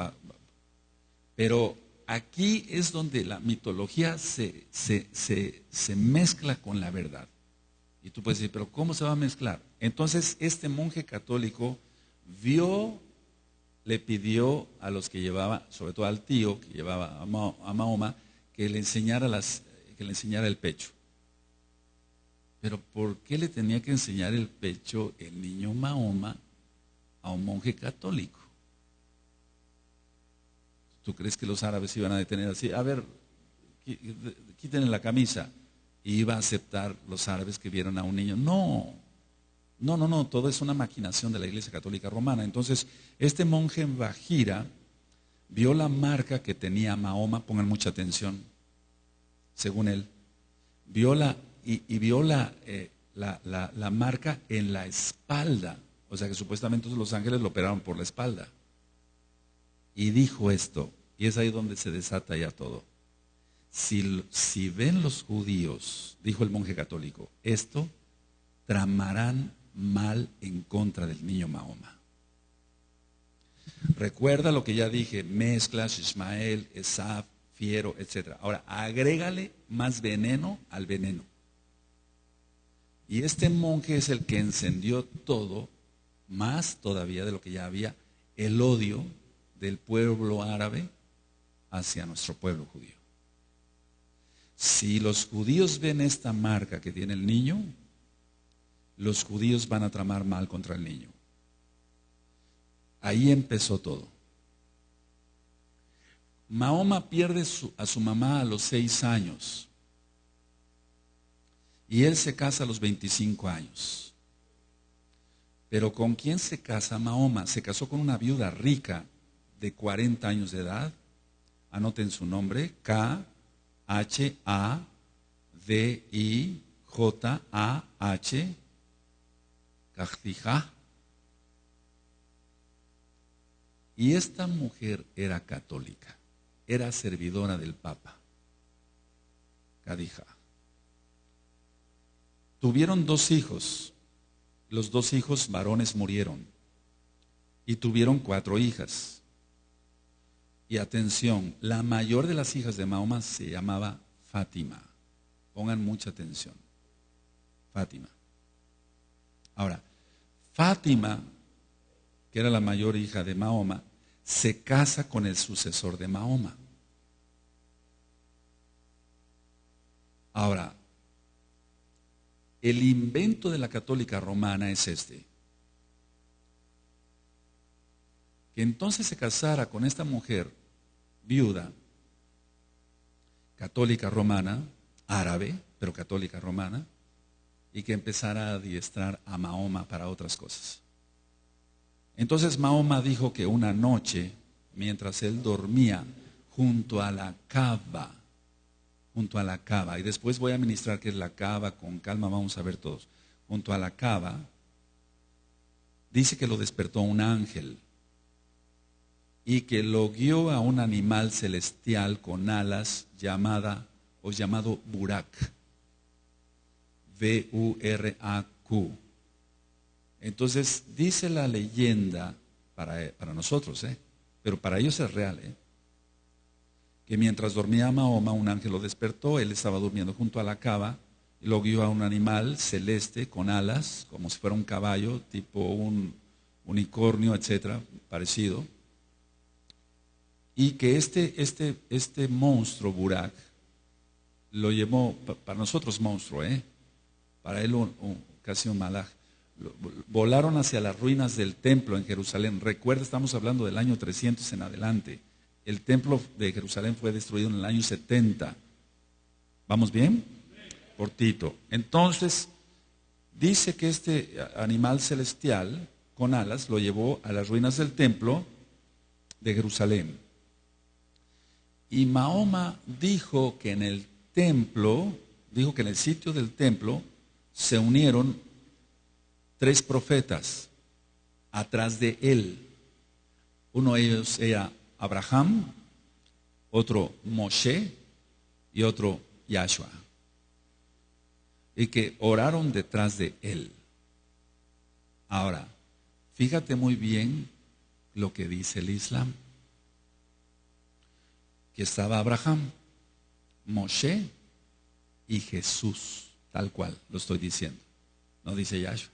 pero aquí es donde la mitología se mezcla con la verdad. Y tú puedes decir, pero ¿cómo se va a mezclar? Entonces este monje católico le pidió a los que llevaba, sobre todo al tío que llevaba a Mahoma, que le enseñara el pecho. Pero ¿por qué le tenía que enseñar el pecho el niño Mahoma a un monje católico? ¿Tú crees que los árabes iban a detener así? A ver, quítenle la camisa. Y iba a aceptar los árabes que vieron a un niño. No, todo es una maquinación de la Iglesia Católica Romana. Entonces, este monje en Bajira vio la marca que tenía Mahoma, pongan mucha atención, según él, vio la marca en la espalda, o sea que supuestamente los ángeles lo operaron por la espalda. Y dijo esto, y es ahí donde se desata ya todo. si ven los judíos, dijo el monje católico, esto, tramarán mal en contra del niño Mahoma. Recuerda lo que ya dije, mezclas, Ismael, Esaf, fiero, etc. Ahora, agrégale más veneno al veneno. Y este monje es el que encendió todo, más todavía de lo que ya había, el odio del pueblo árabe hacia nuestro pueblo judío. Si los judíos ven esta marca que tiene el niño, los judíos van a tramar mal contra el niño. Ahí empezó todo. Mahoma pierde a su mamá a los 6 años y él se casa a los 25 años. Pero ¿con quién se casa Mahoma? Se casó con una viuda rica de 40 años de edad. Anoten su nombre, Khadijah, Khadijah. Y esta mujer era católica, era servidora del Papa, Khadijah. Tuvieron 2 hijos, los 2 hijos varones murieron y tuvieron 4 hijas. Y atención, la mayor de las hijas de Mahoma se llamaba Fátima. Pongan mucha atención, Fátima. Ahora, Fátima, que era la mayor hija de Mahoma, se casa con el sucesor de Mahoma. Ahora, el invento de la católica romana es este, que entonces se casara con esta mujer viuda, católica romana, árabe, pero católica romana, y que empezara a adiestrar a Mahoma para otras cosas. Entonces Mahoma dijo que una noche, mientras él dormía junto a la Kaaba, y después voy a ministrar qué es la Kaaba, con calma vamos a ver todos, junto a la Kaaba, dice que lo despertó un ángel y que lo guió a un animal celestial con alas llamado Burak, V-U-R-A-Q. Entonces dice la leyenda, para nosotros, pero para ellos es real, que mientras dormía Mahoma, un ángel lo despertó, él estaba durmiendo junto a la Kaaba, y lo guió a un animal celeste con alas, como si fuera un caballo, tipo un unicornio, etcétera, parecido, y que este monstruo, Burak, lo llevó, para nosotros monstruo, para él casi un malaj. Volaron hacia las ruinas del templo en Jerusalén. Recuerda, estamos hablando del año 300 en adelante. El templo de Jerusalén fue destruido en el año 70. ¿Vamos bien? Por Tito. Entonces, dice que este animal celestial con alas lo llevó a las ruinas del templo de Jerusalén. Y Mahoma dijo que en el sitio del templo se unieron 3 profetas atrás de él. Uno de ellos era Abraham, otro Moshe y otro Yahshua. Y que oraron detrás de él. Ahora, fíjate muy bien lo que dice el Islam. Que estaba Abraham, Moshe y Jesús, tal cual lo estoy diciendo. No dice Yahshua,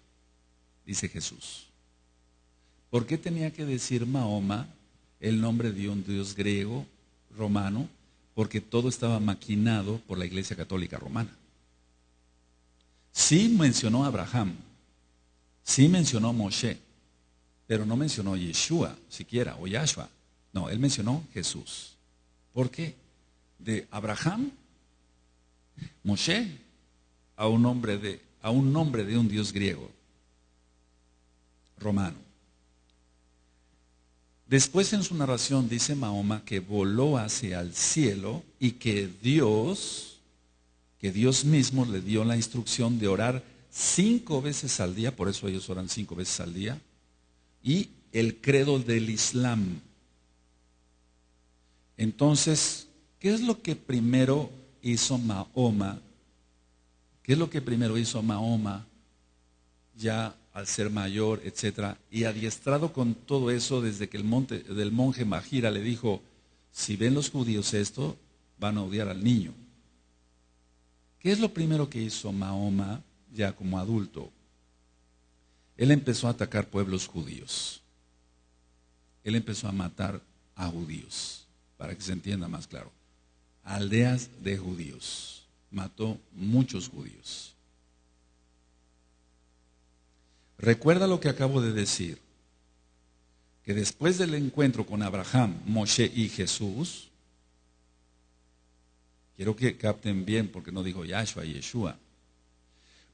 dice Jesús. ¿Por qué tenía que decir Mahoma el nombre de un dios griego, romano? Porque todo estaba maquinado por la Iglesia Católica Romana. Sí mencionó a Abraham, sí mencionó a Moshe, pero no mencionó Yeshua siquiera, o Yahshua. No, él mencionó Jesús. ¿Por qué? De Abraham, Moshe, a un nombre de un dios griego, romano. Después en su narración dice Mahoma que voló hacia el cielo y que Dios mismo le dio la instrucción de orar 5 veces al día, por eso ellos oran 5 veces al día, y el credo del Islam. Entonces, ¿Qué es lo que primero hizo Mahoma? ¿Qué es lo que primero hizo Mahoma ya al ser mayor, etcétera? Y adiestrado con todo eso desde que del monje Mahira le dijo, si ven los judíos esto, van a odiar al niño. ¿Qué es lo primero que hizo Mahoma ya como adulto? Él empezó a atacar pueblos judíos. Él empezó a matar a judíos, para que se entienda más claro. Aldeas de judíos. Mató muchos judíos. Recuerda lo que acabo de decir, que después del encuentro con Abraham, Moshe y Jesús, quiero que capten bien porque no dijo Yahshua y Yeshua,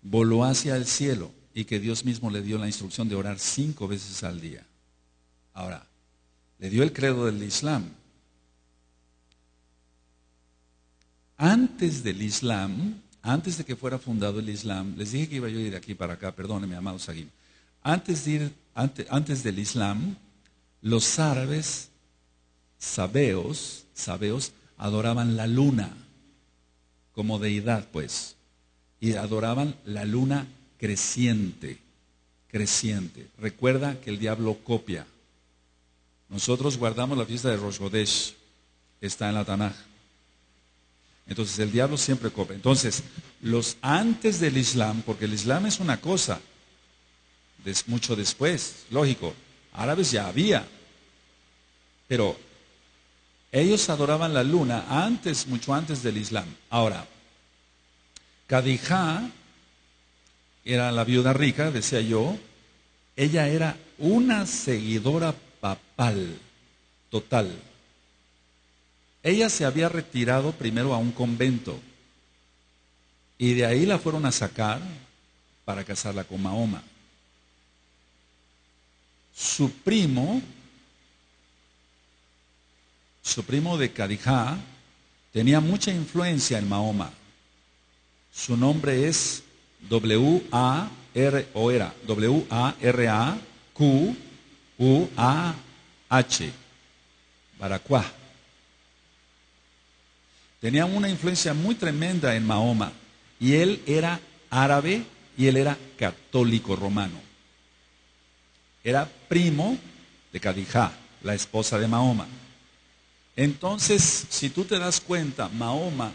voló hacia el cielo y que Dios mismo le dio la instrucción de orar 5 veces al día. Ahora, le dio el credo del Islam. Antes del Islam, antes de que fuera fundado el Islam, les dije que iba yo a ir de aquí para acá, perdónenme, amado Saguín. Antes del Islam, los árabes sabeos adoraban la luna como deidad, pues, y adoraban la luna creciente. Recuerda que el diablo copia. Nosotros guardamos la fiesta de Rosh Hodesh, está en la Tanaj. Entonces el diablo siempre copia. Entonces, los antes del Islam, porque el Islam es una cosa, mucho después, lógico, árabes ya había, pero ellos adoraban la luna mucho antes del Islam. Ahora, Khadija era la viuda rica, decía yo, ella era una seguidora papal, total. Ella se había retirado primero a un convento y de ahí la fueron a sacar para casarla con Mahoma. Su primo de Khadija tenía mucha influencia en Mahoma. Su nombre es W-A-R-A-Q-U-A-H, Baracuá. Tenía una influencia muy tremenda en Mahoma. Y él era árabe y él era católico romano. Era primo de Khadija, la esposa de Mahoma. Entonces, si tú te das cuenta, Mahoma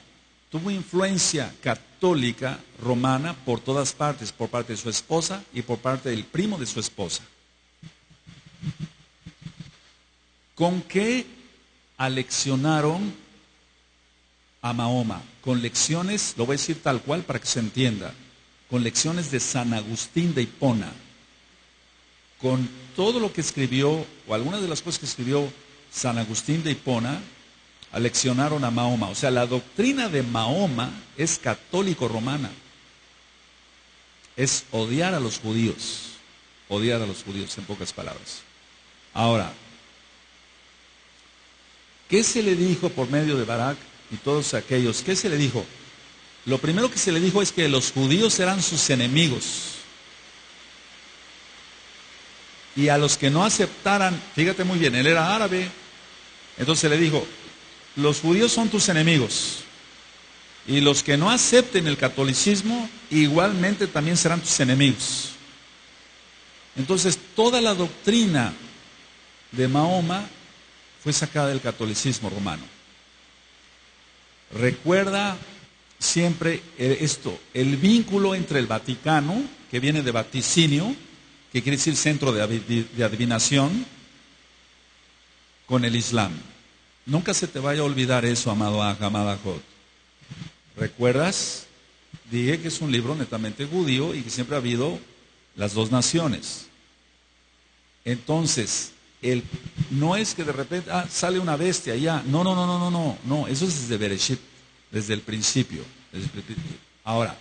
tuvo influencia católica romana por todas partes, por parte de su esposa y por parte del primo de su esposa. ¿Con qué aleccionaron a Mahoma? Con lecciones, lo voy a decir tal cual para que se entienda, con lecciones de San Agustín de Hipona, con todo lo que escribió, o algunas de las cosas que escribió San Agustín de Hipona, aleccionaron a Mahoma. O sea, la doctrina de Mahoma es católico-romana. Es odiar a los judíos en pocas palabras. Ahora, ¿qué se le dijo por medio de Barak y todos aquellos? ¿Qué se le dijo? Lo primero que se le dijo es que los judíos eran sus enemigos. Y a los que no aceptaran, fíjate muy bien, él era árabe, entonces le dijo, los judíos son tus enemigos. Y los que no acepten el catolicismo, igualmente también serán tus enemigos. Entonces, toda la doctrina de Mahoma fue sacada del catolicismo romano. Recuerda siempre esto, el vínculo entre el Vaticano, que viene de vaticinio, que quiere decir centro de adivinación, con el Islam. Nunca se te vaya a olvidar eso, amado amada Jod. ¿Recuerdas? Dije que es un libro netamente judío y que siempre ha habido las dos naciones. Entonces, no es que de repente sale una bestia ya. No, eso es desde Bereshit, desde el principio. Ahora,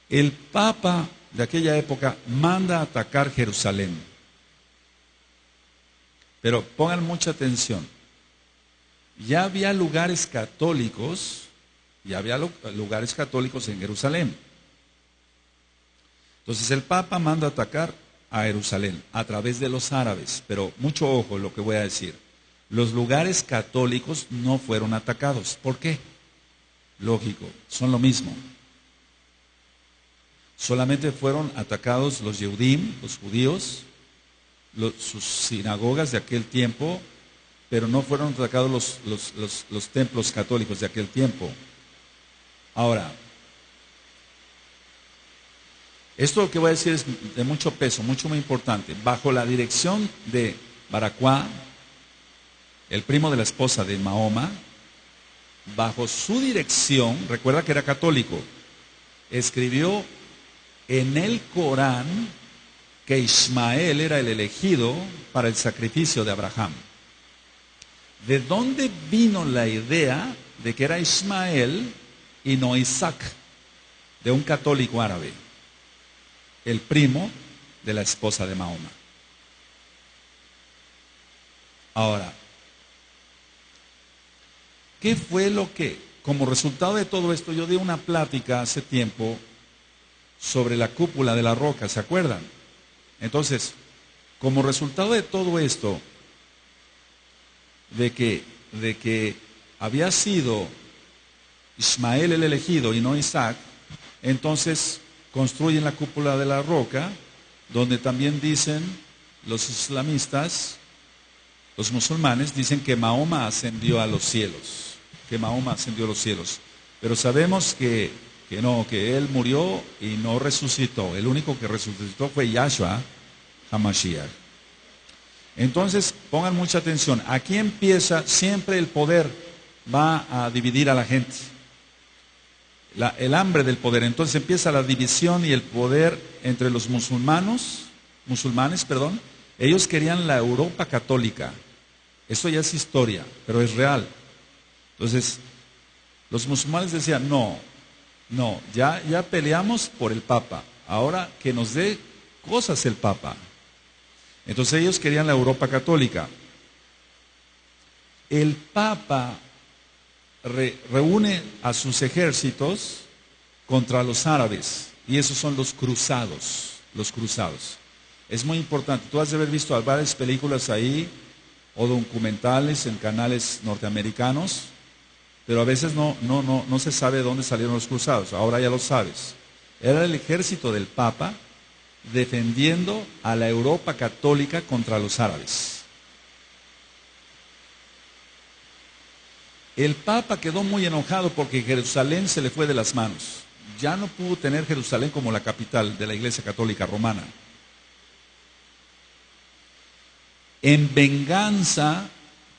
el Papa de aquella época manda a atacar Jerusalén. Pero pongan mucha atención. Ya había lugares católicos en Jerusalén. Entonces el Papa manda a atacar a Jerusalén a través de los árabes. Pero mucho ojo en lo que voy a decir. Los lugares católicos no fueron atacados. ¿Por qué? Lógico, son lo mismo. Solamente fueron atacados los Yehudim, los judíos, sus sinagogas de aquel tiempo, pero no fueron atacados los templos católicos de aquel tiempo. Ahora, esto que voy a decir es de mucho peso, muy importante. Bajo la dirección de Baracuá, el primo de la esposa de Mahoma, bajo su dirección, recuerda que era católico, escribió en el Corán que Ismael era el elegido para el sacrificio de Abraham. ¿De dónde vino la idea de que era Ismael y no Isaac? De un católico árabe, el primo de la esposa de Mahoma. Ahora, ¿qué fue lo que, como resultado de todo esto, yo di una plática hace tiempo sobre la cúpula de la roca, ¿se acuerdan? Entonces, como resultado de todo esto, de que había sido Ismael el elegido y no Isaac, entonces construyen la cúpula de la roca, donde también dicen los islamistas, los musulmanes, dicen que Mahoma ascendió a los cielos, pero sabemos que no, que él murió y no resucitó. El único que resucitó fue Yahshua HaMashiach. Entonces, pongan mucha atención. Aquí empieza, siempre el poder va a dividir a la gente. El hambre del poder. Entonces empieza la división y el poder entre los musulmanes. Ellos querían la Europa católica. Eso ya es historia, pero es real. Entonces, los musulmanes decían, no, ya peleamos por el Papa. Ahora que nos dé cosas el Papa. Entonces ellos querían la Europa católica. El Papa reúne a sus ejércitos contra los árabes, y esos son los cruzados. Es muy importante. Tú has de haber visto varias películas ahí o documentales en canales norteamericanos, pero a veces no se sabe de dónde salieron los cruzados. Ahora ya lo sabes. Era el ejército del Papa defendiendo a la Europa católica contra los árabes. El Papa quedó muy enojado porque Jerusalén se le fue de las manos. Ya no pudo tener Jerusalén como la capital de la Iglesia Católica Romana. En venganza,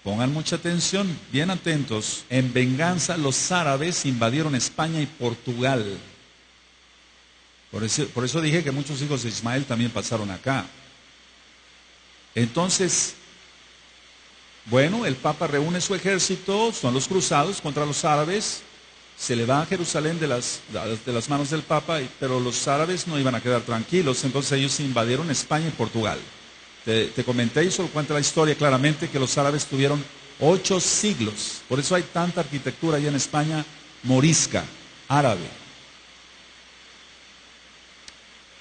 pongan mucha atención, bien atentos, en venganza los árabes invadieron España y Portugal. Por eso dije que muchos hijos de Ismael también pasaron acá. Entonces, bueno, el Papa reúne su ejército, son los cruzados contra los árabes, se le va a Jerusalén de las manos del Papa, pero los árabes no iban a quedar tranquilos, entonces ellos invadieron España y Portugal. Te comenté y solo cuenta la historia claramente que los árabes tuvieron 8 siglos, por eso hay tanta arquitectura allá en España morisca, árabe.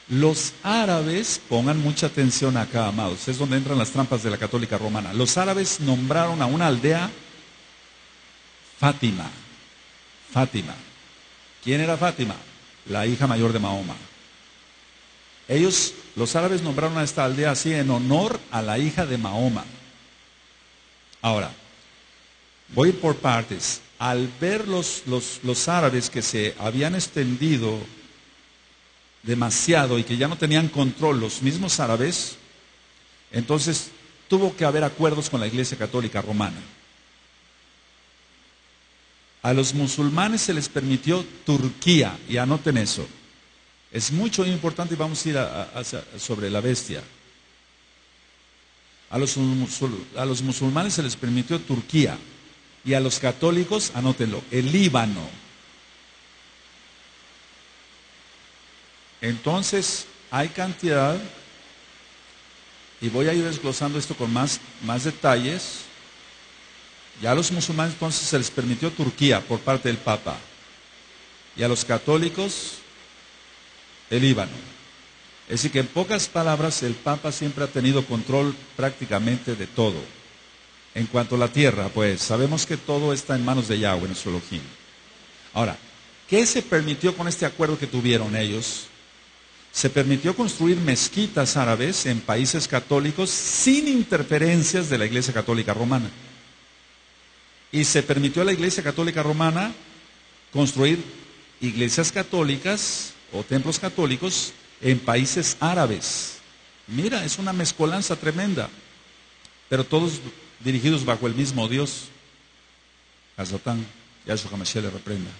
Los árabes, pongan mucha atención acá, amados, es donde entran las trampas de la católica romana. Los árabes nombraron a una aldea Fátima. ¿Quién era Fátima? La hija mayor de Mahoma. Los árabes nombraron a esta aldea así en honor a la hija de Mahoma. Ahora, voy por partes. Al ver los árabes que se habían extendido demasiado y que ya no tenían control los mismos árabes, entonces tuvo que haber acuerdos con la Iglesia Católica Romana. A los musulmanes se les permitió Turquía, y anoten eso. Es mucho importante y vamos a ir sobre la bestia. A los musulmanes se les permitió Turquía y a los católicos, anótenlo, el Líbano. Entonces, hay cantidad, y voy a ir desglosando esto con más detalles. Ya a los musulmanes entonces se les permitió Turquía por parte del Papa, y a los católicos el Líbano. Es decir que en pocas palabras el Papa siempre ha tenido control prácticamente de todo. En cuanto a la tierra, pues sabemos que todo está en manos de Yahweh, nuestro Elohim. Ahora, ¿qué se permitió con este acuerdo que tuvieron ellos? Se permitió construir mezquitas árabes en países católicos sin interferencias de la Iglesia Católica Romana. Y se permitió a la Iglesia Católica Romana construir iglesias católicas o templos católicos en países árabes. Mira, es una mezcolanza tremenda, pero todos dirigidos bajo el mismo Dios. A Satán, Yahshua HaMashiach le reprenda.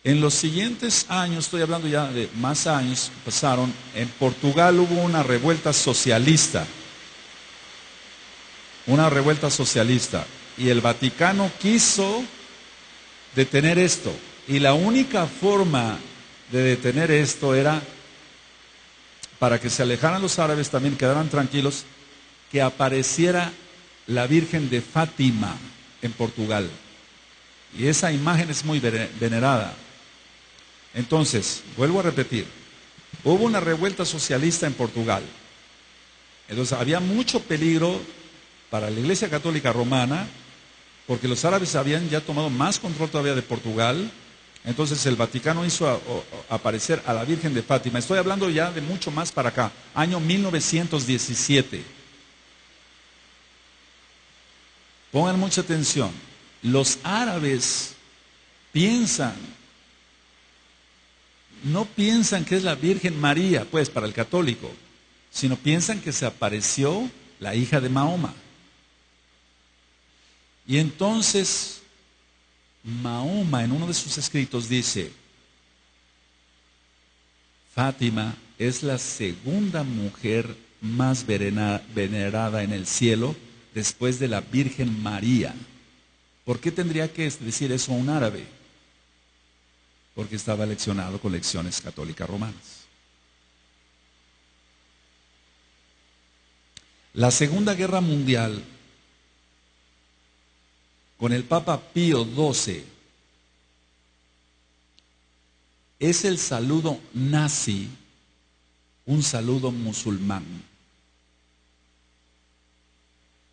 En los siguientes años, estoy hablando ya de más años, pasaron, en Portugal hubo una revuelta socialista. Una revuelta socialista. Y el Vaticano quiso detener esto. Y la única forma de detener esto era, para que se alejaran los árabes, también quedaran tranquilos, que apareciera la Virgen de Fátima en Portugal. Y esa imagen es muy venerada. Entonces, vuelvo a repetir, hubo una revuelta socialista en Portugal. Entonces había mucho peligro para la Iglesia Católica Romana, porque los árabes habían ya tomado más control todavía de Portugal. Entonces el Vaticano hizo aparecer a la Virgen de Fátima. Estoy hablando ya de mucho más para acá, año 1917. Pongan mucha atención. Los árabes no piensan que es la Virgen María, pues, para el católico, sino piensan que se apareció la hija de Mahoma. Y entonces, Mahoma en uno de sus escritos dice, Fátima es la segunda mujer más venerada en el cielo después de la Virgen María. ¿Por qué tendría que decir eso un árabe? Porque estaba leccionado con lecciones católicas romanas. La Segunda Guerra Mundial, con el Papa Pío XII, es el saludo nazi, un saludo musulmán.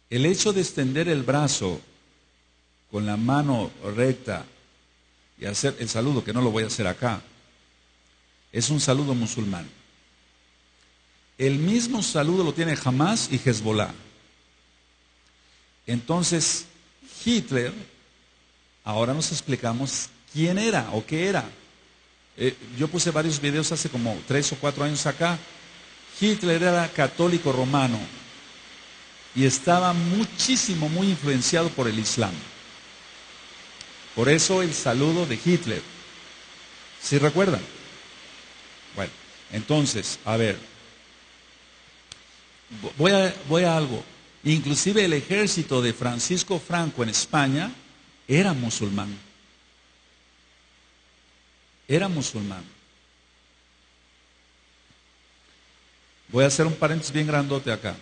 El hecho de extender el brazo con la mano recta y hacer el saludo, que no lo voy a hacer acá, es un saludo musulmán. El mismo saludo lo tiene Hamas y Hezbollah. Entonces, Hitler, ahora nos explicamos quién era o qué era. Yo puse varios videos hace como 3 o 4 años acá. Hitler era católico romano y estaba muy influenciado por el Islam. Por eso el saludo de Hitler. ¿Sí recuerdan? Bueno, entonces, a ver, voy a algo. Inclusive el ejército de Francisco Franco en España era musulmán. Era musulmán. Voy a hacer un paréntesis bien grandote acá.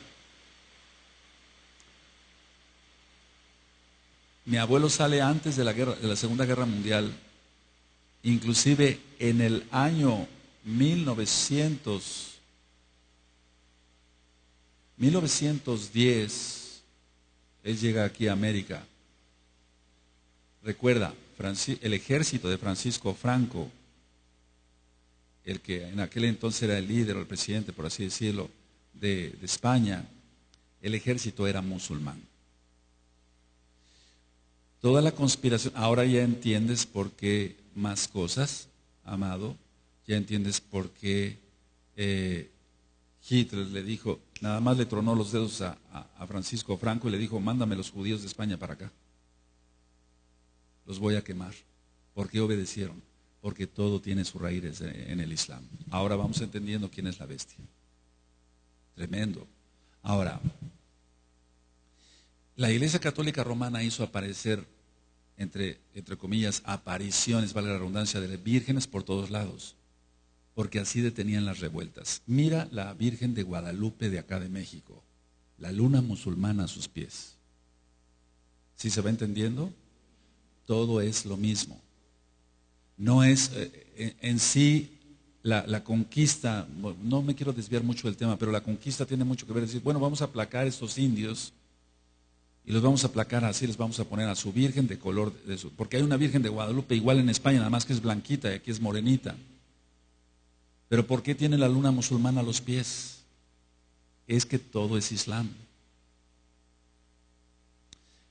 Mi abuelo sale antes de la Segunda Guerra Mundial. Inclusive en el año 1910, él llega aquí a América. Recuerda, el ejército de Francisco Franco, el que en aquel entonces era el líder o el presidente, por así decirlo, de España, el ejército era musulmán. Toda la conspiración, ahora ya entiendes por qué más cosas, amado, ya entiendes por qué Hitler le dijo, nada más le tronó los dedos a Francisco Franco y le dijo, mándame los judíos de España para acá. Los voy a quemar. ¿Por qué obedecieron? Porque todo tiene sus raíces en el Islam. Ahora vamos entendiendo quién es la bestia. Tremendo. Ahora, la Iglesia Católica Romana hizo aparecer, entre comillas, apariciones, valga la redundancia, de vírgenes por todos lados, porque así detenían las revueltas. Mira la Virgen de Guadalupe de acá de México, la luna musulmana a sus pies. ¿Sí se va entendiendo? Todo es lo mismo. No es en sí la conquista, no me quiero desviar mucho del tema, pero la conquista tiene mucho que ver, decir, bueno, vamos a aplacar a estos indios y los vamos a aplacar así, les vamos a poner a su virgen de color, porque hay una virgen de Guadalupe igual en España, nada más que es blanquita y aquí es morenita. Pero ¿por qué tiene la luna musulmana a los pies? Es que todo es Islam.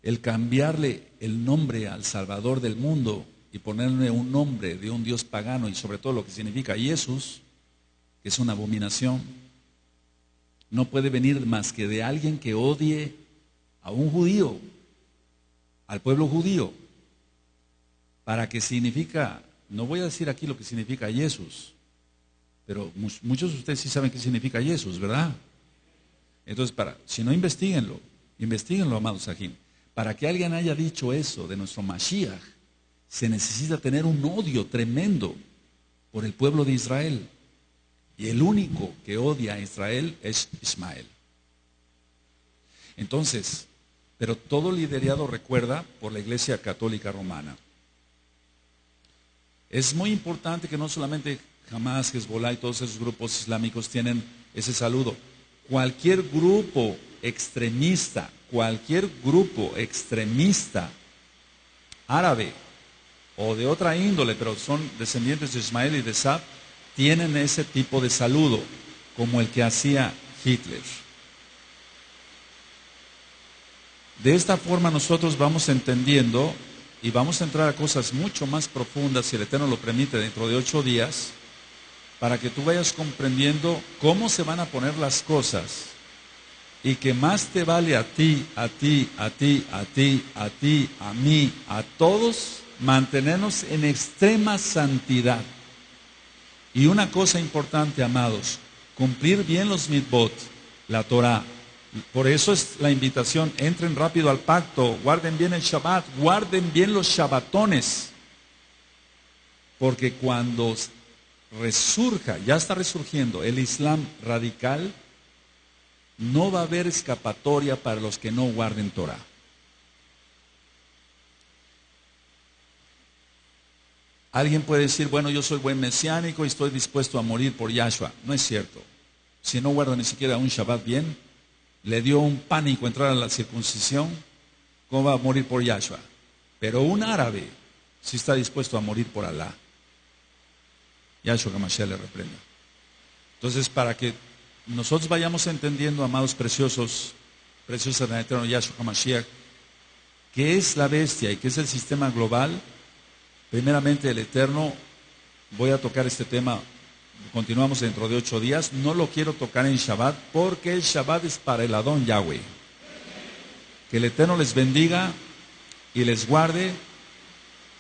El cambiarle el nombre al Salvador del mundo y ponerle un nombre de un Dios pagano y sobre todo lo que significa Jesús, que es una abominación, no puede venir más que de alguien que odie a un judío, al pueblo judío, para que significa, no voy a decir aquí lo que significa Jesús, pero muchos de ustedes sí saben qué significa Jesús, ¿verdad? Entonces, si no, investiguenlo, amados Sahim. Para que alguien haya dicho eso de nuestro Mashiach, se necesita tener un odio tremendo por el pueblo de Israel. Y el único que odia a Israel es Ismael. Entonces, pero todo liderado, recuerda, por la Iglesia Católica Romana. Es muy importante que no solamente Hamas, Hezbollah y todos esos grupos islámicos tienen ese saludo. Cualquier grupo extremista árabe o de otra índole, pero son descendientes de Ismael y de Sab, tienen ese tipo de saludo, como el que hacía Hitler. De esta forma nosotros vamos entendiendo y vamos a entrar a cosas mucho más profundas, si el Eterno lo permite, dentro de 8 días, para que tú vayas comprendiendo cómo se van a poner las cosas y que más te vale a ti, a mí, a todos, mantenernos en extrema santidad. Y una cosa importante, amados, cumplir bien los mitzvot, la Torah. Por eso es la invitación, entren rápido al pacto, guarden bien el Shabbat, guarden bien los Shabbatones, porque cuando resurja, ya está resurgiendo el Islam radical, no va a haber escapatoria para los que no guarden Torah. Alguien puede decir, bueno, yo soy buen mesiánico y estoy dispuesto a morir por Yahshua. No es cierto. Si no guarda ni siquiera un Shabbat bien, le dio un pánico entrar a la circuncisión, ¿cómo va a morir por Yahshua? Pero un árabe sí está dispuesto a morir por Alá. Yahshua HaMashiach le reprenda. Entonces, para que nosotros vayamos entendiendo, amados preciosos, preciosas del eterno Yahshua HaMashiach, qué es la bestia y qué es el sistema global. Primeramente, el Eterno, voy a tocar este tema, continuamos dentro de 8 días, no lo quiero tocar en Shabbat, porque el Shabbat es para el Adón Yahweh. Que el Eterno les bendiga y les guarde,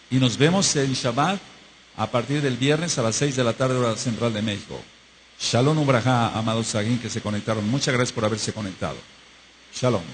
y nos vemos en Shabbat a partir del viernes a las 6 de la tarde, hora central de México. Shalom Ubrajá, amados Sagín que se conectaron. Muchas gracias por haberse conectado. Shalom.